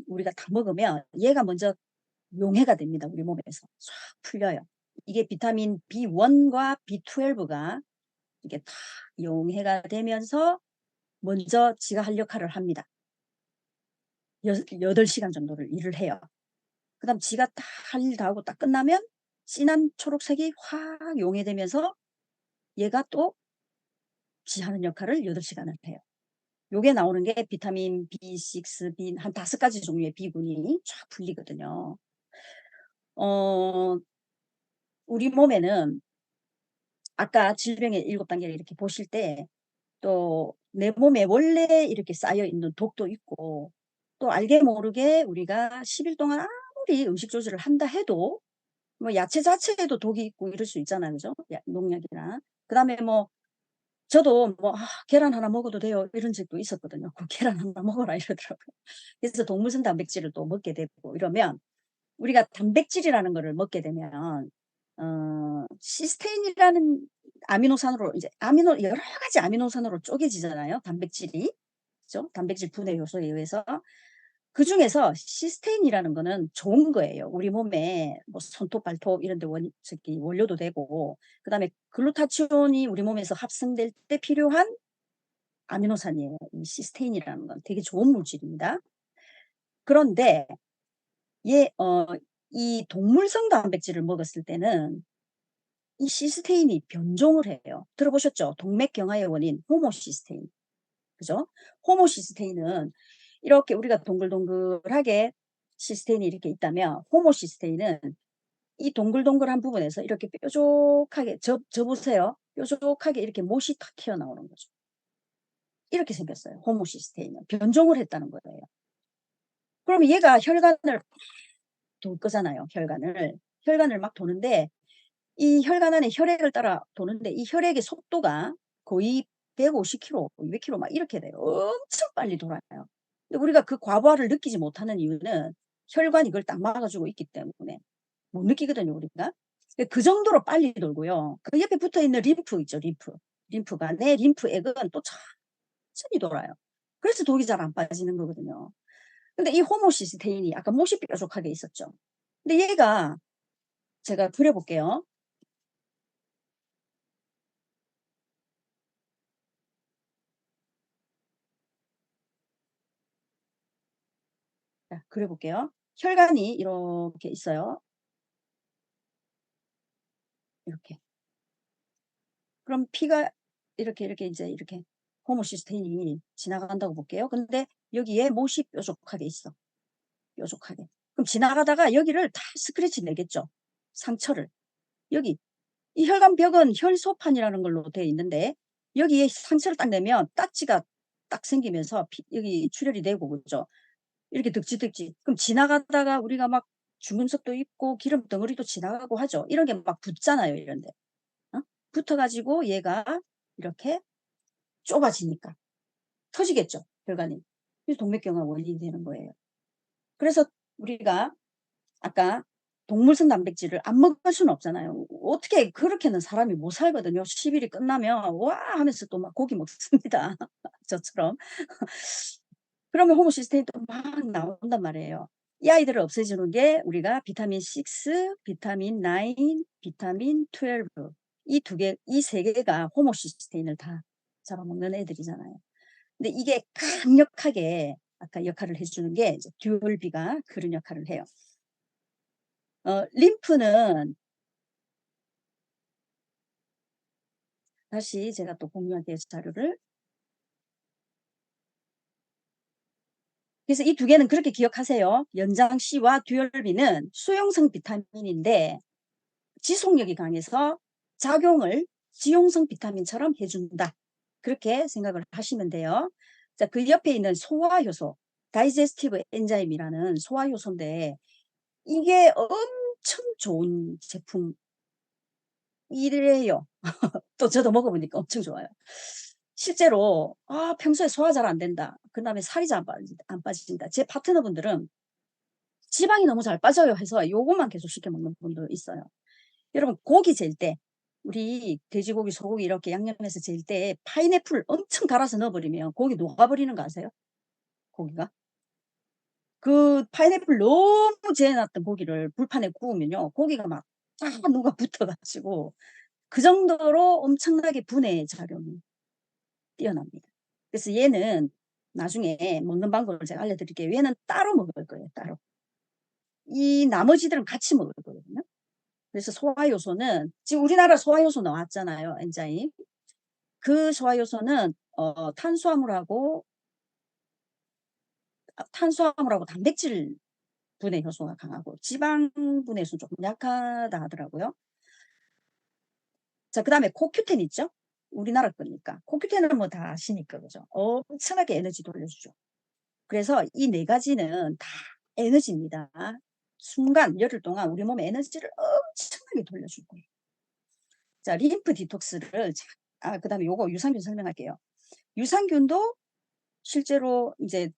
우리가 다 먹으면 얘가 먼저 용해가 됩니다. 우리 몸에서 쫙 풀려요. 이게 비타민 B1과 B12가 이게 다 용해가 되면서 먼저 지가 할 역할을 합니다. 8시간 정도를 일을 해요. 그 다음 지가 다 할 일 다 하고 딱 끝나면 진한 초록색이 확 용해되면서 얘가 또 지 하는 역할을 8시간을 해요. 요게 나오는 게 비타민 B6, B 한 5가지 종류의 B군이 쫙 풀리거든요. 우리 몸에는 아까 질병의 7단계를 이렇게 보실 때 또 내 몸에 원래 이렇게 쌓여 있는 독도 있고 또 알게 모르게 우리가 10일 동안 아무리 음식 조절을 한다 해도 뭐 야채 자체에도 독이 있고 이럴 수 있잖아요. 그죠? 농약이나. 그 다음에 뭐 저도 뭐 계란 하나 먹어도 돼요 이런 적도 있었거든요. 그 계란 하나 먹어라 이러더라고요. 그래서 동물성 단백질을 또 먹게 되고 이러면 우리가 단백질이라는 거를 먹게 되면 시스테인이라는 아미노산으로 이제 여러 가지 아미노산으로 쪼개지잖아요. 단백질이. 그죠? 단백질 분해 요소에 의해서. 그 중에서 시스테인이라는 거는 좋은 거예요. 우리 몸에 뭐 손톱, 발톱 이런 데 원료도 되고 그다음에 글루타치온이 우리 몸에서 합성될 때 필요한 아미노산이에요. 이 시스테인이라는 건 되게 좋은 물질입니다. 그런데 이 동물성 단백질을 먹었을 때는 이 시스테인이 변종을 해요. 들어보셨죠? 동맥경화의 원인 호모시스테인. 그죠? 호모시스테인은 이렇게 우리가 동글동글하게 시스테인이 이렇게 있다면 호모시스테인은 이 동글동글한 부분에서 이렇게 뾰족하게 보세요. 뾰족하게 이렇게 못이 탁 튀어나오는 거죠. 이렇게 생겼어요. 호모시스테인은 변종을 했다는 거예요. 그럼 얘가 혈관을 돌 거잖아요, 혈관을 막 도는데 이 혈관 안에 혈액을 따라 도는데 이 혈액의 속도가 거의 150km, 200km 막 이렇게 돼요. 엄청 빨리 돌아요. 근데 우리가 그 과부하를 느끼지 못하는 이유는 혈관이 그걸 딱 막아주고 있기 때문에 못 느끼거든요, 우리가. 그 정도로 빨리 돌고요. 그 옆에 붙어 있는 림프 있죠, 림프가. 내 림프액은 또 천천히 돌아요. 그래서 독이 잘 안 빠지는 거거든요. 근데 이 호모시스테인이 아까 못이 뾰족하게 있었죠. 근데 얘가 제가 그려볼게요. 자, 그려볼게요. 혈관이 이렇게 있어요. 이렇게. 그럼 피가 이렇게 이제 이렇게 호모시스테인이 지나간다고 볼게요. 근데 여기에 못이 뾰족하게 있어. 뾰족하게. 그럼 지나가다가 여기를 다 스크래치 내겠죠. 상처를. 여기 이 혈관벽은 혈소판이라는 걸로 되어 있는데 여기에 상처를 딱 내면 딱지가 딱 생기면서 여기 출혈이 되고 그죠. 이렇게 득지득지. 그럼 지나가다가 우리가 막 주근석도 있고 기름 덩어리도 지나가고 하죠. 이런 게 막 붙잖아요, 이런데. 어? 붙어가지고 얘가 이렇게 좁아지니까 터지겠죠, 혈관이. 그래서 동맥경화 원인이 되는 거예요. 그래서 우리가 아까 동물성 단백질을 안 먹을 수는 없잖아요. 어떻게 그렇게는 사람이 못 살거든요. 10일이 끝나면 와 하면서 또 막 고기 먹습니다. 저처럼. 그러면 호모시스테인 또 막 나온단 말이에요. 이 아이들을 없애주는 게 우리가 비타민 6, 비타민 9, 비타민 12 이 두 개, 이 세 개가 호모시스테인을 다 잡아먹는 애들이잖아요. 근데 이게 강력하게 아까 역할을 해주는 게 이제 듀얼비가 그런 역할을 해요. 림프는 다시 제가 또 공유할게요, 자료를. 그래서 이 두 개는 그렇게 기억하세요. 연장 C와 듀얼비는 수용성 비타민인데 지속력이 강해서 작용을 지용성 비타민처럼 해준다. 그렇게 생각을 하시면 돼요. 자, 그 옆에 있는 소화효소, 다이제스티브 엔자임이라는 소화효소인데 이게 엄청 좋은 제품이래요. 또 저도 먹어보니까 엄청 좋아요. 실제로 평소에 소화 잘 안 된다. 그 다음에 살이 잘 안 빠진다. 제 파트너분들은 지방이 너무 잘 빠져요 해서 요것만 계속 시켜 먹는 분도 있어요. 여러분 고기 재일 때 우리 돼지고기, 소고기 이렇게 양념해서 재일 때 파인애플 엄청 갈아서 넣어버리면 고기 녹아버리는 거 아세요? 고기가. 그 파인애플 너무 재해놨던 고기를 불판에 구우면요. 고기가 막 쫙 누가 붙어가지고 그 정도로 엄청나게 분해 작용이 뛰어납니다. 그래서 얘는 나중에 먹는 방법을 제가 알려드릴게요. 얘는 따로 먹을 거예요. 따로. 이 나머지들은 같이 먹을 거거든요. 그래서 소화효소는 지금 우리나라 소화효소 나왔잖아요. 엔자임. 그 소화효소는 탄수화물하고 단백질 분해 효소가 강하고 지방 분해 효소는 조금 약하다 하더라고요. 자, 그 다음에 코큐텐 있죠? 우리나라 거니까. 코큐텐은 뭐 다 아시니까, 그죠? 엄청나게 에너지 돌려주죠. 그래서 이 네 가지는 다 에너지입니다. 순간 열흘 동안 우리 몸에 에너지를 엄청나게 돌려줄 거예요. 자, 림프 디톡스를 그다음에 요거 유산균 설명할게요. 유산균도 실제로 이제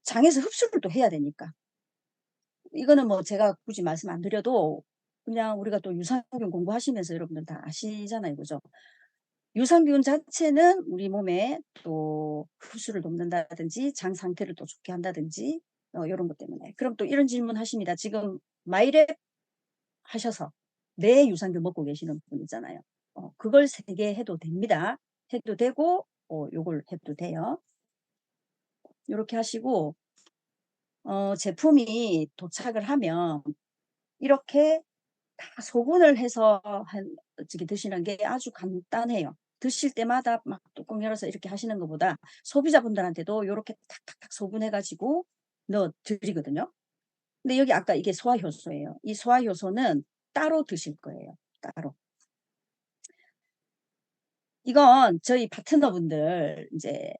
장에서 흡수를 또 해야 되니까 이거는 뭐 제가 굳이 말씀 안 드려도 그냥 우리가 또 유산균 공부하시면서 여러분들 다 아시잖아요, 그죠? 유산균 자체는 우리 몸에 또 흡수를 돕는다든지 장 상태를 또 좋게 한다든지 이런 것 때문에. 그럼 또 이런 질문 하십니다. 지금 마이랩 하셔서 내 유산균 먹고 계시는 분 있잖아요. 그걸 3개 해도 됩니다. 해도 되고 요걸 해도 돼요. 이렇게 하시고 제품이 도착을 하면 이렇게 다 소분을 해서 드시는 게 아주 간단해요. 드실 때마다 막 뚜껑 열어서 이렇게 하시는 것보다 소비자분들한테도 이렇게 탁탁탁 소분해가지고 넣어 드리거든요. 근데 여기 아까 이게 소화효소예요. 이 소화효소는 따로 드실 거예요. 따로. 이건 저희 파트너분들 이제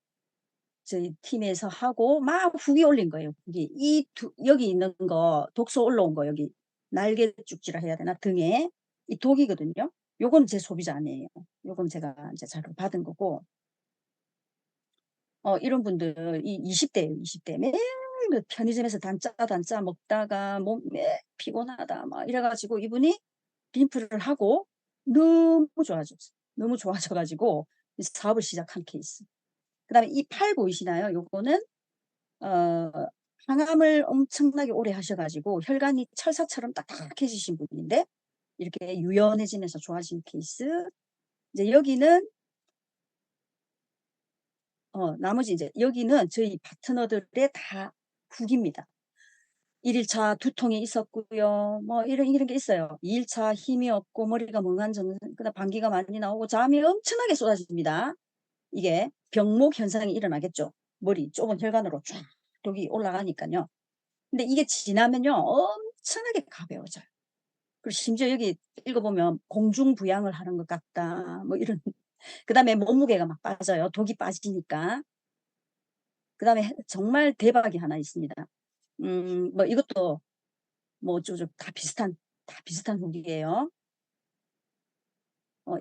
저희 팀에서 하고 막 후기 올린 거예요. 후기. 여기 있는 거 독소 올라온 거 여기 날개 쭉지라 해야 되나 등에 이 독이거든요. 요건 제 소비자 아니에요. 요건 제가 이제 자료 받은 거고. 이런 분들 이 20대예요. 20대 매일 그 편의점에서 단짜 먹다가 몸 매 피곤하다 막 이래가지고 이분이 림프를 하고 너무 좋아졌어요. 너무 좋아져가지고 사업을 시작한 케이스. 그다음에 이 팔 보이시나요? 요거는 항암을 엄청나게 오래 하셔가지고 혈관이 철사처럼 딱딱해지신 분인데 이렇게 유연해지면서 좋아진 케이스. 이제 여기는 나머지 이제 여기는 저희 파트너들의 다 후기입니다. 1일차 두통이 있었고요. 뭐 이런 게 있어요. 2일차 힘이 없고 머리가 멍한 증상, 그다음 방귀가 많이 나오고 잠이 엄청나게 쏟아집니다. 이게 병목 현상이 일어나겠죠. 머리 좁은 혈관으로 쫙 독이 올라가니까요. 근데 이게 지나면요 엄청나게 가벼워져요. 그리고 심지어 여기 읽어보면 공중부양을 하는 것 같다. 뭐 이런. 그다음에 몸무게가 막 빠져요. 독이 빠지니까. 그다음에 정말 대박이 하나 있습니다. 뭐 이것도 뭐 어쩌고 다 비슷한 후기예요.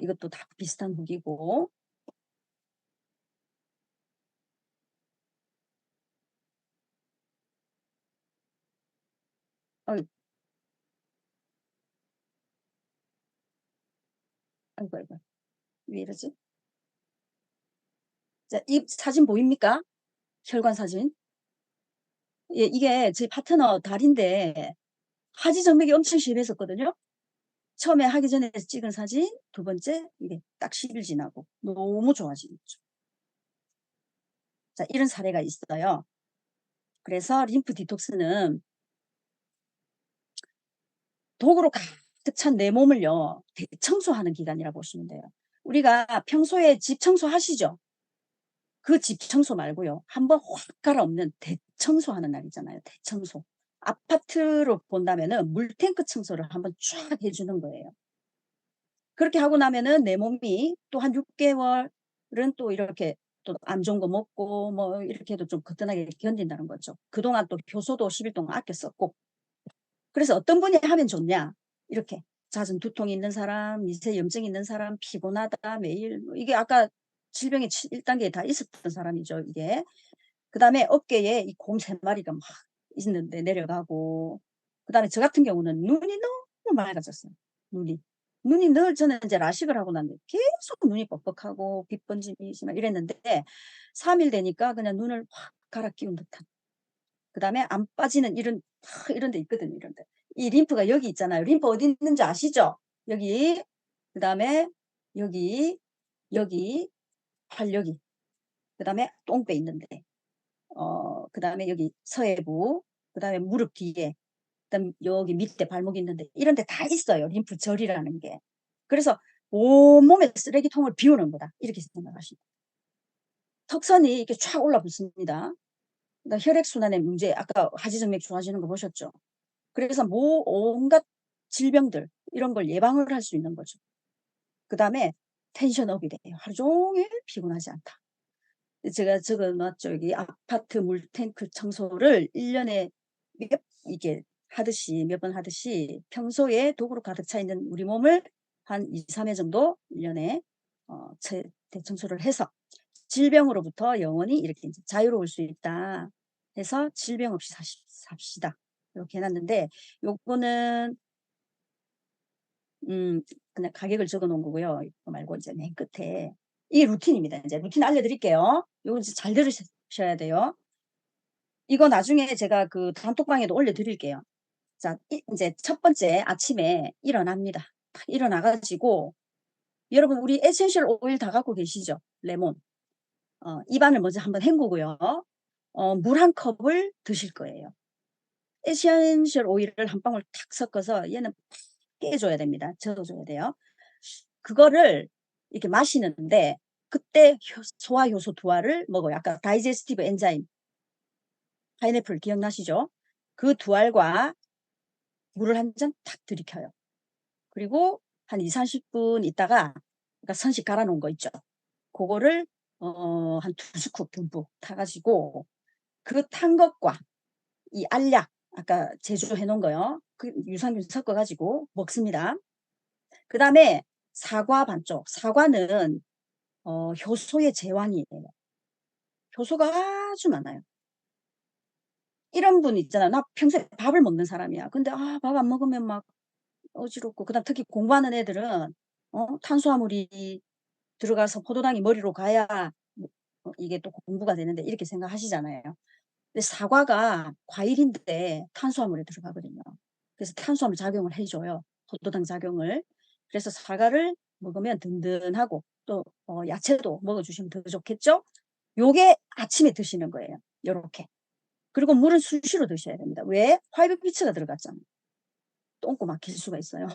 이것도 다 비슷한 후기고. 아이고, 아이고, 아이고. 왜 이러지? 자, 이 사진 보입니까? 혈관 사진. 예, 이게 제 파트너 달인데 하지정맥이 엄청 심했었거든요. 처음에 하기 전에 찍은 사진, 두 번째 이게 딱 10일 지나고 너무 좋아지는 거죠. 자, 이런 사례가 있어요. 그래서 림프 디톡스는 독으로 가득 찬 내 몸을요 대청소하는 기간이라고 보시면 돼요. 우리가 평소에 집 청소하시죠? 그 집 청소 말고요. 한번 확 갈아엎는 대청소하는 날 있잖아요. 대청소. 아파트로 본다면은 물탱크 청소를 한번 쫙 해주는 거예요. 그렇게 하고 나면은 내 몸이 또 한 6개월은 또 이렇게 또 안 좋은 거 먹고 뭐 이렇게 해도 좀 거뜬하게 견딘다는 거죠. 그동안 또 효소도 10일 동안 아껴 썼고. 그래서 어떤 분이 하면 좋냐? 이렇게 잦은 두통이 있는 사람, 미세염증 있는 사람, 피곤하다 매일 이게 아까 질병의 1단계에 다 있었던 사람이죠. 이게. 그 다음에 어깨에 이 곰 3마리가 막 있는데 내려가고 그 다음에 저 같은 경우는 눈이 너무 맑아졌어요. 눈이 늘 저는 이제 라식을 하고 났는데 계속 눈이 뻑뻑하고 빛번짐이 심하고 이랬는데 3일 되니까 그냥 눈을 확 갈아 끼운 듯한 그 다음에 안 빠지는 이런 데 있거든요. 이런 데. 이 림프가 여기 있잖아요. 림프 어디 있는지 아시죠? 여기 그 다음에 여기 팔 여기 그 다음에 똥배 있는데 그 다음에 여기 서해부, 그 다음에 무릎 뒤에, 그 다음 여기 밑에 발목 있는데 이런 데 다 있어요. 림프절이라는 게. 그래서 온몸에 쓰레기통을 비우는 거다. 이렇게 생각하시면 턱선이 이렇게 쫙 올라붙습니다. 혈액순환의 문제, 아까 하지정맥 좋아지는 거 보셨죠? 그래서 온갖 질병들 이런 걸 예방을 할 수 있는 거죠. 그 다음에 텐션업이 돼요. 하루 종일 피곤하지 않다. 제가 적어놨죠. 여기 아파트 물탱크 청소를 1년에 이게 하듯이 몇 번 하듯이 평소에 독으로 가득 차 있는 우리 몸을 한 2, 3회 정도 1년에 대청소를 해서 질병으로부터 영원히 이렇게 이제 자유로울 수 있다 해서 질병 없이 삽시다. 이렇게 해놨는데 요거는 그냥 가격을 적어 놓은 거고요. 이거 말고 이제 맨 끝에 이 루틴입니다. 이제 루틴 알려드릴게요. 이거 잘 들으셔야 돼요. 이거 나중에 제가 그 단톡방에도 올려드릴게요. 자, 이제 첫 번째 아침에 일어납니다. 일어나가지고 여러분 우리 에센셜 오일 다 갖고 계시죠? 레몬. 입안을 먼저 한번 헹구고요. 물 한 컵을 드실 거예요. 에센셜 오일을 한 방울 탁 섞어서 얘는 깨줘야 됩니다. 저어줘야 돼요. 그거를 이렇게 마시는데 그때 소화효소 2알을 먹어요. 아까 다이제스티브 엔자임 파인애플 기억나시죠? 그 2알과 물을 한 잔 탁 들이켜요. 그리고 한 2, 30분 있다가 그러니까 선식 갈아 놓은 거 있죠. 그거를 한 2스쿱 듬뿍 타 가지고 그 탄 것과 이 알약 아까 제조해 놓은 거요. 그 유산균 섞어 가지고 먹습니다. 그다음에 사과 반쪽. 사과는 효소의 제왕이에요. 효소가 아주 많아요. 이런 분 있잖아요. "나 평소에 밥을 먹는 사람이야." 근데 밥 안 먹으면 막 어지럽고 그다음 특히 공부하는 애들은 탄수화물이 들어가서 포도당이 머리로 가야 뭐 이게 또 공부가 되는데 이렇게 생각하시잖아요. 근데 사과가 과일인데 탄수화물이 들어가거든요. 그래서 탄수화물 작용을 해 줘요, 포도당 작용을. 그래서 사과를 먹으면 든든하고 또 야채도 먹어 주시면 더 좋겠죠? 요게 아침에 드시는 거예요, 요렇게. 그리고 물은 수시로 드셔야 됩니다. 왜? 화이트비츠가 들어갔잖아요. 똥꼬 막힐 수가 있어요.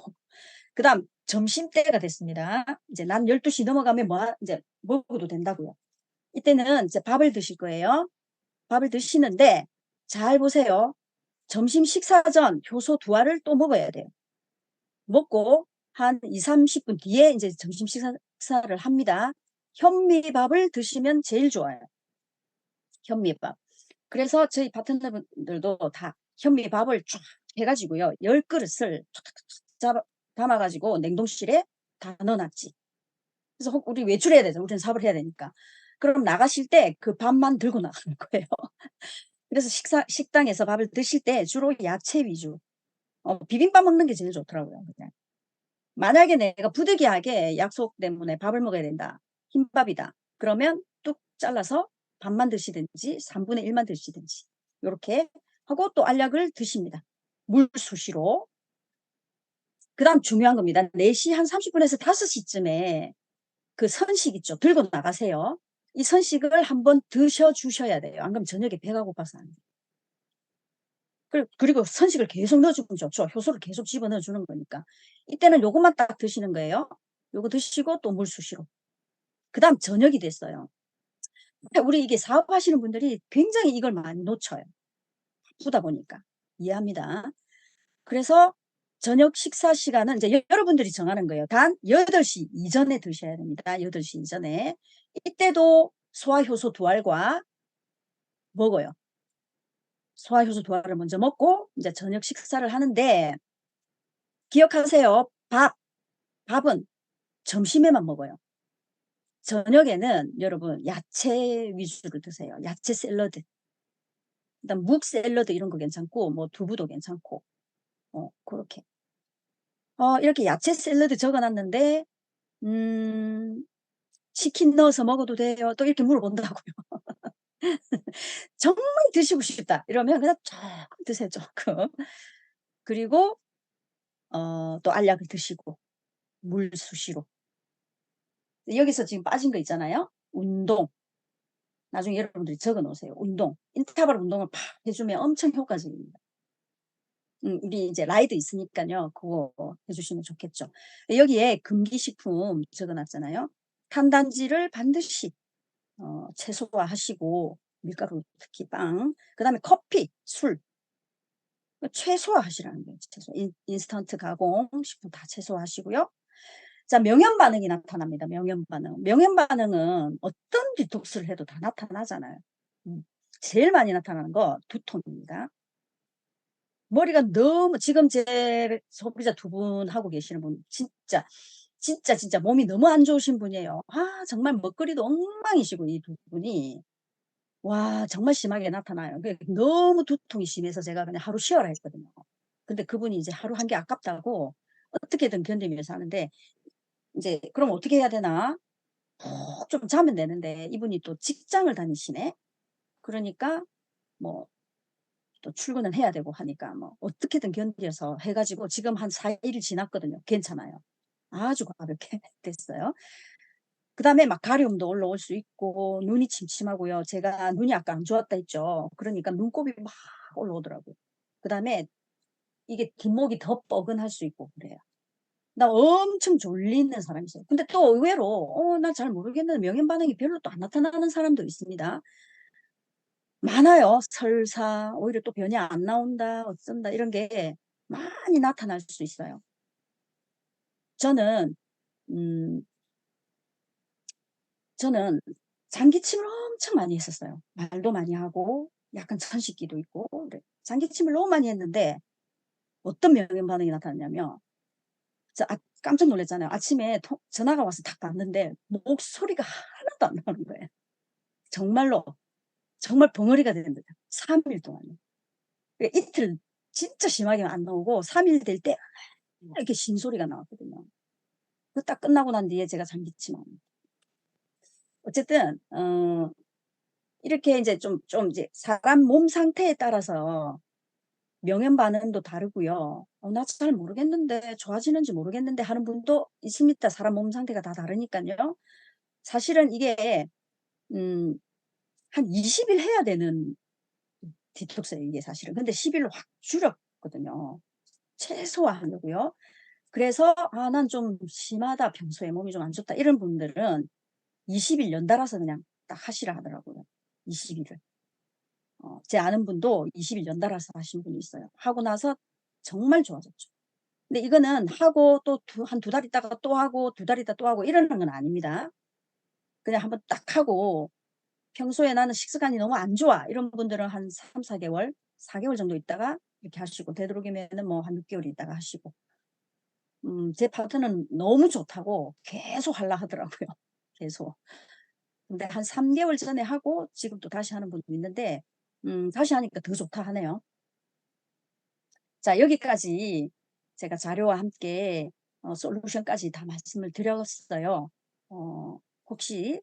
그다음 점심때가 됐습니다. 이제 낮 12시 넘어가면 이제 먹어도 된다고요. 이때는 이제 밥을 드실 거예요. 밥을 드시는데 잘 보세요. 점심 식사 전 효소 2알을 또 먹어야 돼요. 먹고 한 20-30분 뒤에 인제 점심 식사를 합니다. 현미밥을 드시면 제일 좋아요, 현미밥. 그래서 저희 파트너분들도 다 현미밥을 쫙 해 가지고요. 10 그릇을 탁탁탁탁 잡아 담아 가지고 냉동실에 다 넣어 놨지. 그래서 혹 우리 외출해야 되잖아. 우리는 사업을 해야 되니까. 그럼 나가실 때 그 밥만 들고 나가는 거예요. 그래서 식당에서 밥을 드실 때 주로 야채 위주. 비빔밥 먹는 게 제일 좋더라고요 그냥. 만약에 내가 부득이하게 약속 때문에 밥을 먹어야 된다. 흰밥이다. 그러면 뚝 잘라서 반만 드시든지 1/3 만 드시든지 요렇게 하고 또 알약을 드십니다. 물 수시로. 그다음 중요한 겁니다. 4시 한 30 분에서 5 시쯤에 그 선식 있죠. 들고 나가세요. 이 선식을 한번 드셔 주셔야 돼요. 안 그러면 저녁에 배가 고파서 안 돼요. 그리고 선식을 계속 넣어 주면 좋죠. 효소를 계속 집어넣어 주는 거니까. 이때는 요것만 딱 드시는 거예요. 요거 드시고 또 물 수시로. 그다음 저녁이 됐어요. 우리 이게 사업하시는 분들이 굉장히 이걸 많이 놓쳐요. 바쁘다 보니까. 이해합니다. 그래서 저녁 식사 시간은 이제 여러분들이 정하는 거예요. 단 8시 이전에 드셔야 됩니다. 8시 이전에. 이때도 소화효소 2알과 먹어요. 소화효소 2알을 먼저 먹고 이제 저녁 식사를 하는데 기억하세요. 밥은 점심에만 먹어요. 저녁에는 여러분 야채 위주로 드세요. 야채 샐러드. 그다음 묵 샐러드 이런 거 괜찮고 뭐 두부도 괜찮고 고렇게. 이렇게 야채 샐러드 적어 놨는데 음 "치킨 넣어서 먹어도 돼요?" 또 이렇게 물어본다고요. 정말 드시고 싶다 이러면 그냥 쪼끔 드세요, 쪼끔. 그리고 또 알약을 드시고 물 수시로. 여기서 지금 빠진 거 있잖아요. 운동. 나중에 여러분들이 적어 놓으세요. 운동. 인터벌 운동을 팍 해 주면 엄청 효과적입니다. 우리 이제 라이드 있으니깐요. 그거 해 주시면 좋겠죠. 여기에 금기식품 적어 놨잖아요. 탄단지를 반드시 최소화하시고 밀가루 특히 빵 그다음에 커피, 술 최소화하시라는 거예요. 인스턴트 가공 식품 다 최소화하시고요. 자 명현 반응이 나타납니다. 명현 반응. 명현 반응은 어떤 디톡스를 해도 다 나타나잖아요. 음. 제일 많이 나타나는 거 두통입니다. 머리가 너무 지금 제 소비자 2분 하고 계시는 분 진짜 몸이 너무 안 좋으신 분이에요. 정말 먹거리도 엉망이시고 이 2분이. 와 정말 심하게 나타나요. 너무 두통이 심해서 제가 그냥 하루 쉬어라 했거든요. 근데 그분이 이제 하루 한 게 아깝다고 어떻게든 견디면서 하는데 인제 '그럼 어떻게 해야 되나?' 푹 좀 자면 되는데 이분이 또 직장을 다니시네. 그러니까 뭐 또 출근은 해야 되고 하니까 뭐 어떻게든 견뎌서 해 가지고 지금 한 4일 지났거든요. 괜찮아요. 아주 가볍게 됐어요. 그다음에 막 가려움도 올라올 수 있고 눈이 침침하고요. 제가 눈이 아까 안 좋았다 했죠. 그러니까 눈곱이 막 올라오더라고요. 그다음에 이게 뒷목이 더 뻐근할 수 있고 그래요. 나 엄청 졸리는 사람이 있어요. 근데 또 의외로 난 잘 모르겠는데 명현 반응이 별로 또 안 나타나는 사람도 있습니다. 많아요. 설사 오히려 또 변이 안 나온다 어쩐다 이런 게 많이 나타날 수 있어요. 저는 음 저는 장기침을 엄청 많이 했었어요. 말도 많이 하고 약간 천식기도 있고 그래. 장기침을 너무 많이 했는데 어떤 명현 반응이 나타났냐면 깜짝 놀랐잖아요. 아침에 전화가 와서 딱 봤는데 목소리가 하나도 안 나오는 거예요. 정말로 정말 벙어리가 되는 거죠. 3일 동안요. 이틀 진짜 심하게 안 나오고 3일 될 때 이렇게 신소리가 나왔거든요. 그 딱 끝나고 난 뒤에 제가 장기침 안 어쨌든 이렇게 인제 좀 이제 사람 몸 상태에 따라서 명현 반응도 다르고요. 나 잘 모르겠는데 좋아지는지 모르겠는데 하는 분도 있습니다. 사람 몸 상태가 다 다르니깐요. 사실은 이게 음 한 20일 해야 되는 디톡스예요 이게 사실은. 근데 10 일로 확 줄였거든요. 최소화하려고요. 그래서 '아 난 좀 심하다. 평소에 몸이 좀 안 좋다.' 이런 분들은 20일 연달아서 그냥 딱 하시라 하더라고요, 20 일을. 제 아는 분도 20일 연달아서 하신 분이 있어요. 하고 나서 정말 좋아졌죠. 근데 이거는 하고 또 한 두 달 있다가 또 하고 두 달 있다 또 하고 이러는 건 아닙니다. 그냥 한번 딱 하고 평소에 '나는 식습관이 너무 안 좋아.' 이런 분들은 한 3-4 개월, 4 개월 정도 있다가 이렇게 하시고 되도록이면은 뭐 한 6 개월 있다가 하시고. 제 파트너는 너무 좋다고 계속 하려 하더라고요. 계속. 근데 한 3 개월 전에 하고 지금 또 다시 하는 분도 있는데 다시 하니까 더 좋다 하네요. 자 여기까지 제가 자료와 함께 솔루션까지 다 말씀을 드렸어요. 혹시